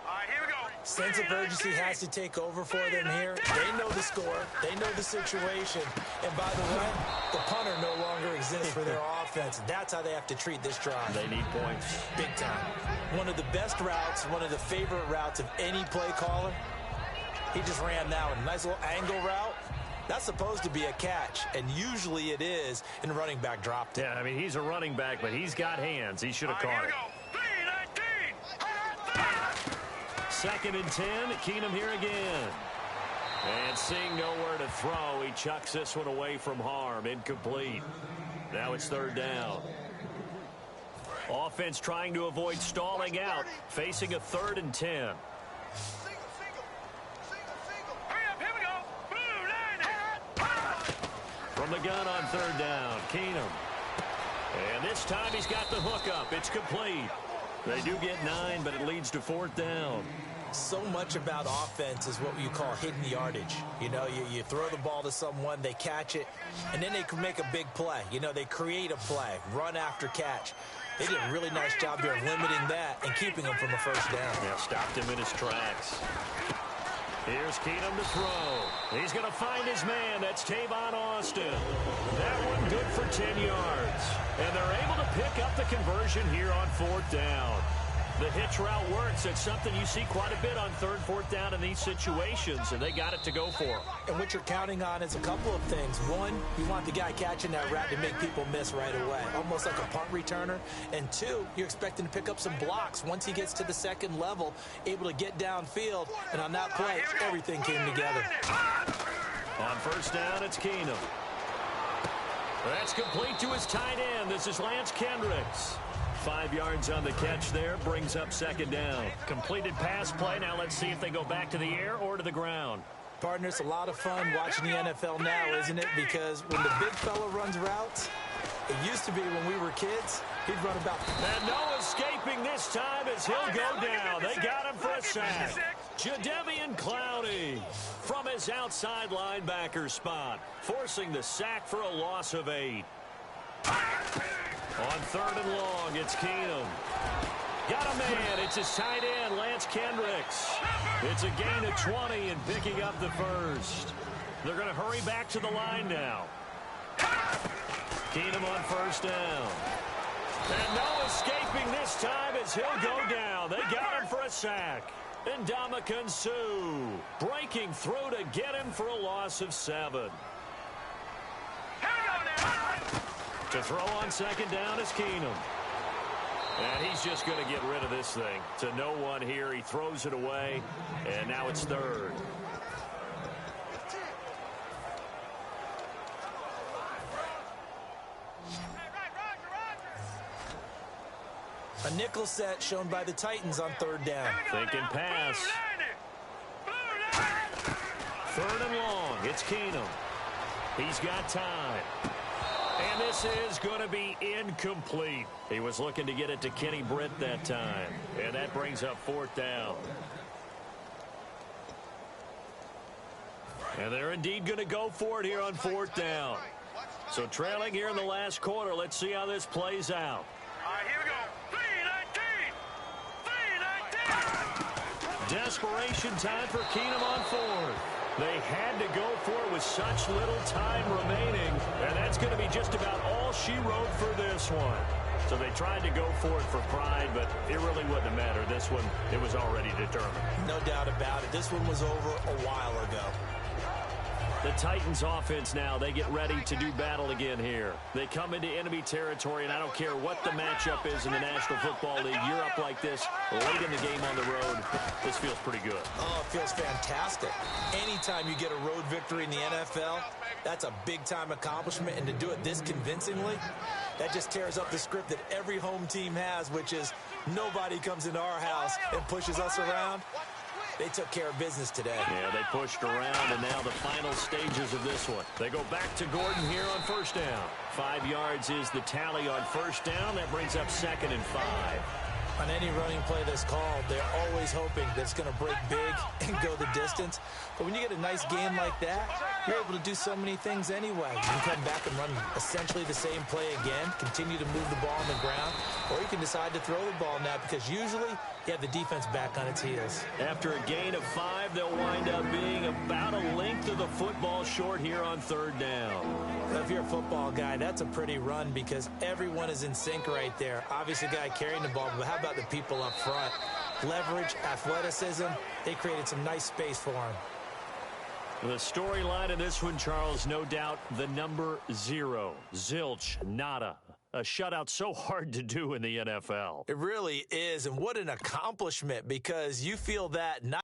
Speaker 3: All right, here we go.
Speaker 2: Sense of urgency has to take over for them here. They know the score. They know the situation. And by the way, the punter no longer exists for their offense. That's how they have to treat this drive.
Speaker 1: They need points.
Speaker 2: Big time. One of the best routes, one of the favorite routes of any play caller. He just ran that one. Nice little angle route. That's supposed to be a catch, and usually it is, and the running back dropped it.
Speaker 1: Yeah, I mean, he's a running back, but he's got hands. He should have caught it. 2nd and 10, Keenum here again. And seeing nowhere to throw, he chucks this one away from harm. Incomplete. Now it's 3rd down. Offense trying to avoid stalling out, facing a 3rd and 10. From the gun on 3rd down, Keenum. And this time he's got the hook up. It's complete. They do get 9, but it leads to 4th down.
Speaker 2: So much about offense is what you call hidden yardage. You know, you throw the ball to someone, they catch it, and then they can make a big play. You know, they create a play, run after catch. They did a really nice job here of limiting that and keeping him from a 1st down.
Speaker 1: Yeah, stopped him in his tracks. Here's Keenum to throw. He's going to find his man. That's Tavon Austin. That one good for 10 yards. And they're able to pick up the conversion here on 4th down. The hitch route works. It's something you see quite a bit on 3rd and 4th down in these situations, and they got it to go for.
Speaker 2: And what you're counting on is a couple of things. One, you want the guy catching that route to make people miss right away, almost like a punt returner. And two, you're expecting to pick up some blocks once he gets to the second level, able to get downfield. And on that play, everything came together.
Speaker 1: On 1st down, it's Keenum. That's complete to his tight end. This is Lance Kendricks. 5 yards on the catch there, brings up 2nd down. Completed pass play. Now let's see if they go back to the air or to the ground.
Speaker 2: Partner, it's a lot of fun watching the NFL now, isn't it? Because when the big fella runs routes, it used to be when we were kids, he'd run about.
Speaker 1: And no escaping this time as he'll go down. They got him for a sack. Jadeveon Clowney from his outside linebacker spot, forcing the sack for a loss of 8. On 3rd and long, it's Keenum. Got a man. It's his tight end, Lance Kendricks. It's a gain of 20 and picking up the first. They're going to hurry back to the line now. Keenum on 1st down. And no escaping this time as he'll go down. They got him for a sack. And Ndamukong Suh breaking through to get him for a loss of 7. To throw on 2nd down is Keenum. And he's just going to get rid of this thing. To no one here. He throws it away. And now it's 3rd.
Speaker 2: A nickel set shown by the Titans on 3rd down.
Speaker 1: Thinking pass. 3rd and long. It's Keenum. He's got time. And this is going to be incomplete. He was looking to get it to Kenny Britt that time. And that brings up 4th down. And they're indeed going to go for it here on 4th down. So trailing here in the last quarter. Let's see how this plays out.
Speaker 3: All right, here we go. 3-19.
Speaker 1: Desperation time for Keenum on 4th. They had to go for it with such little time remaining, and that's going to be just about all she wrote for this one. So they tried to go for it for pride, but it really wouldn't have mattered. This one, it was already determined.
Speaker 2: No doubt about it. This one was over a while ago.
Speaker 1: The Titans offense now, they get ready to do battle again here. They come into enemy territory, and I don't care what the matchup is in the National Football League. You're up like this late in the game on the road. This feels pretty good.
Speaker 2: Oh, it feels fantastic. Anytime you get a road victory in the NFL, that's a big-time accomplishment, and to do it this convincingly, that just tears up the script that every home team has, which is nobody comes into our house and pushes us around. They took care of business today.
Speaker 1: Yeah, they pushed around, and now the final stages of this one. They go back to Gordon here on 1st down. 5 yards is the tally on 1st down. That brings up 2nd and 5.
Speaker 2: On any running play that's called, they're always hoping that it's going to break big and go the distance. But when you get a nice game like that, you're able to do so many things anyway. You can come back and run essentially the same play again, continue to move the ball on the ground, or you can decide to throw the ball now because usually you have the defense back on its heels.
Speaker 1: After a gain of 5, they'll wind up being about a length of the football short here on 3rd down.
Speaker 2: Well, if you're a football guy, that's a pretty run because everyone is in sync right there. Obviously, the guy carrying the ball, but how about the people up front? Leverage, athleticism, they created some nice space for him.
Speaker 1: The storyline in this one, Charles, no doubt the number 0. Zilch, nada. A shutout so hard to do in the NFL.
Speaker 2: It really is, and what an accomplishment because you feel that not...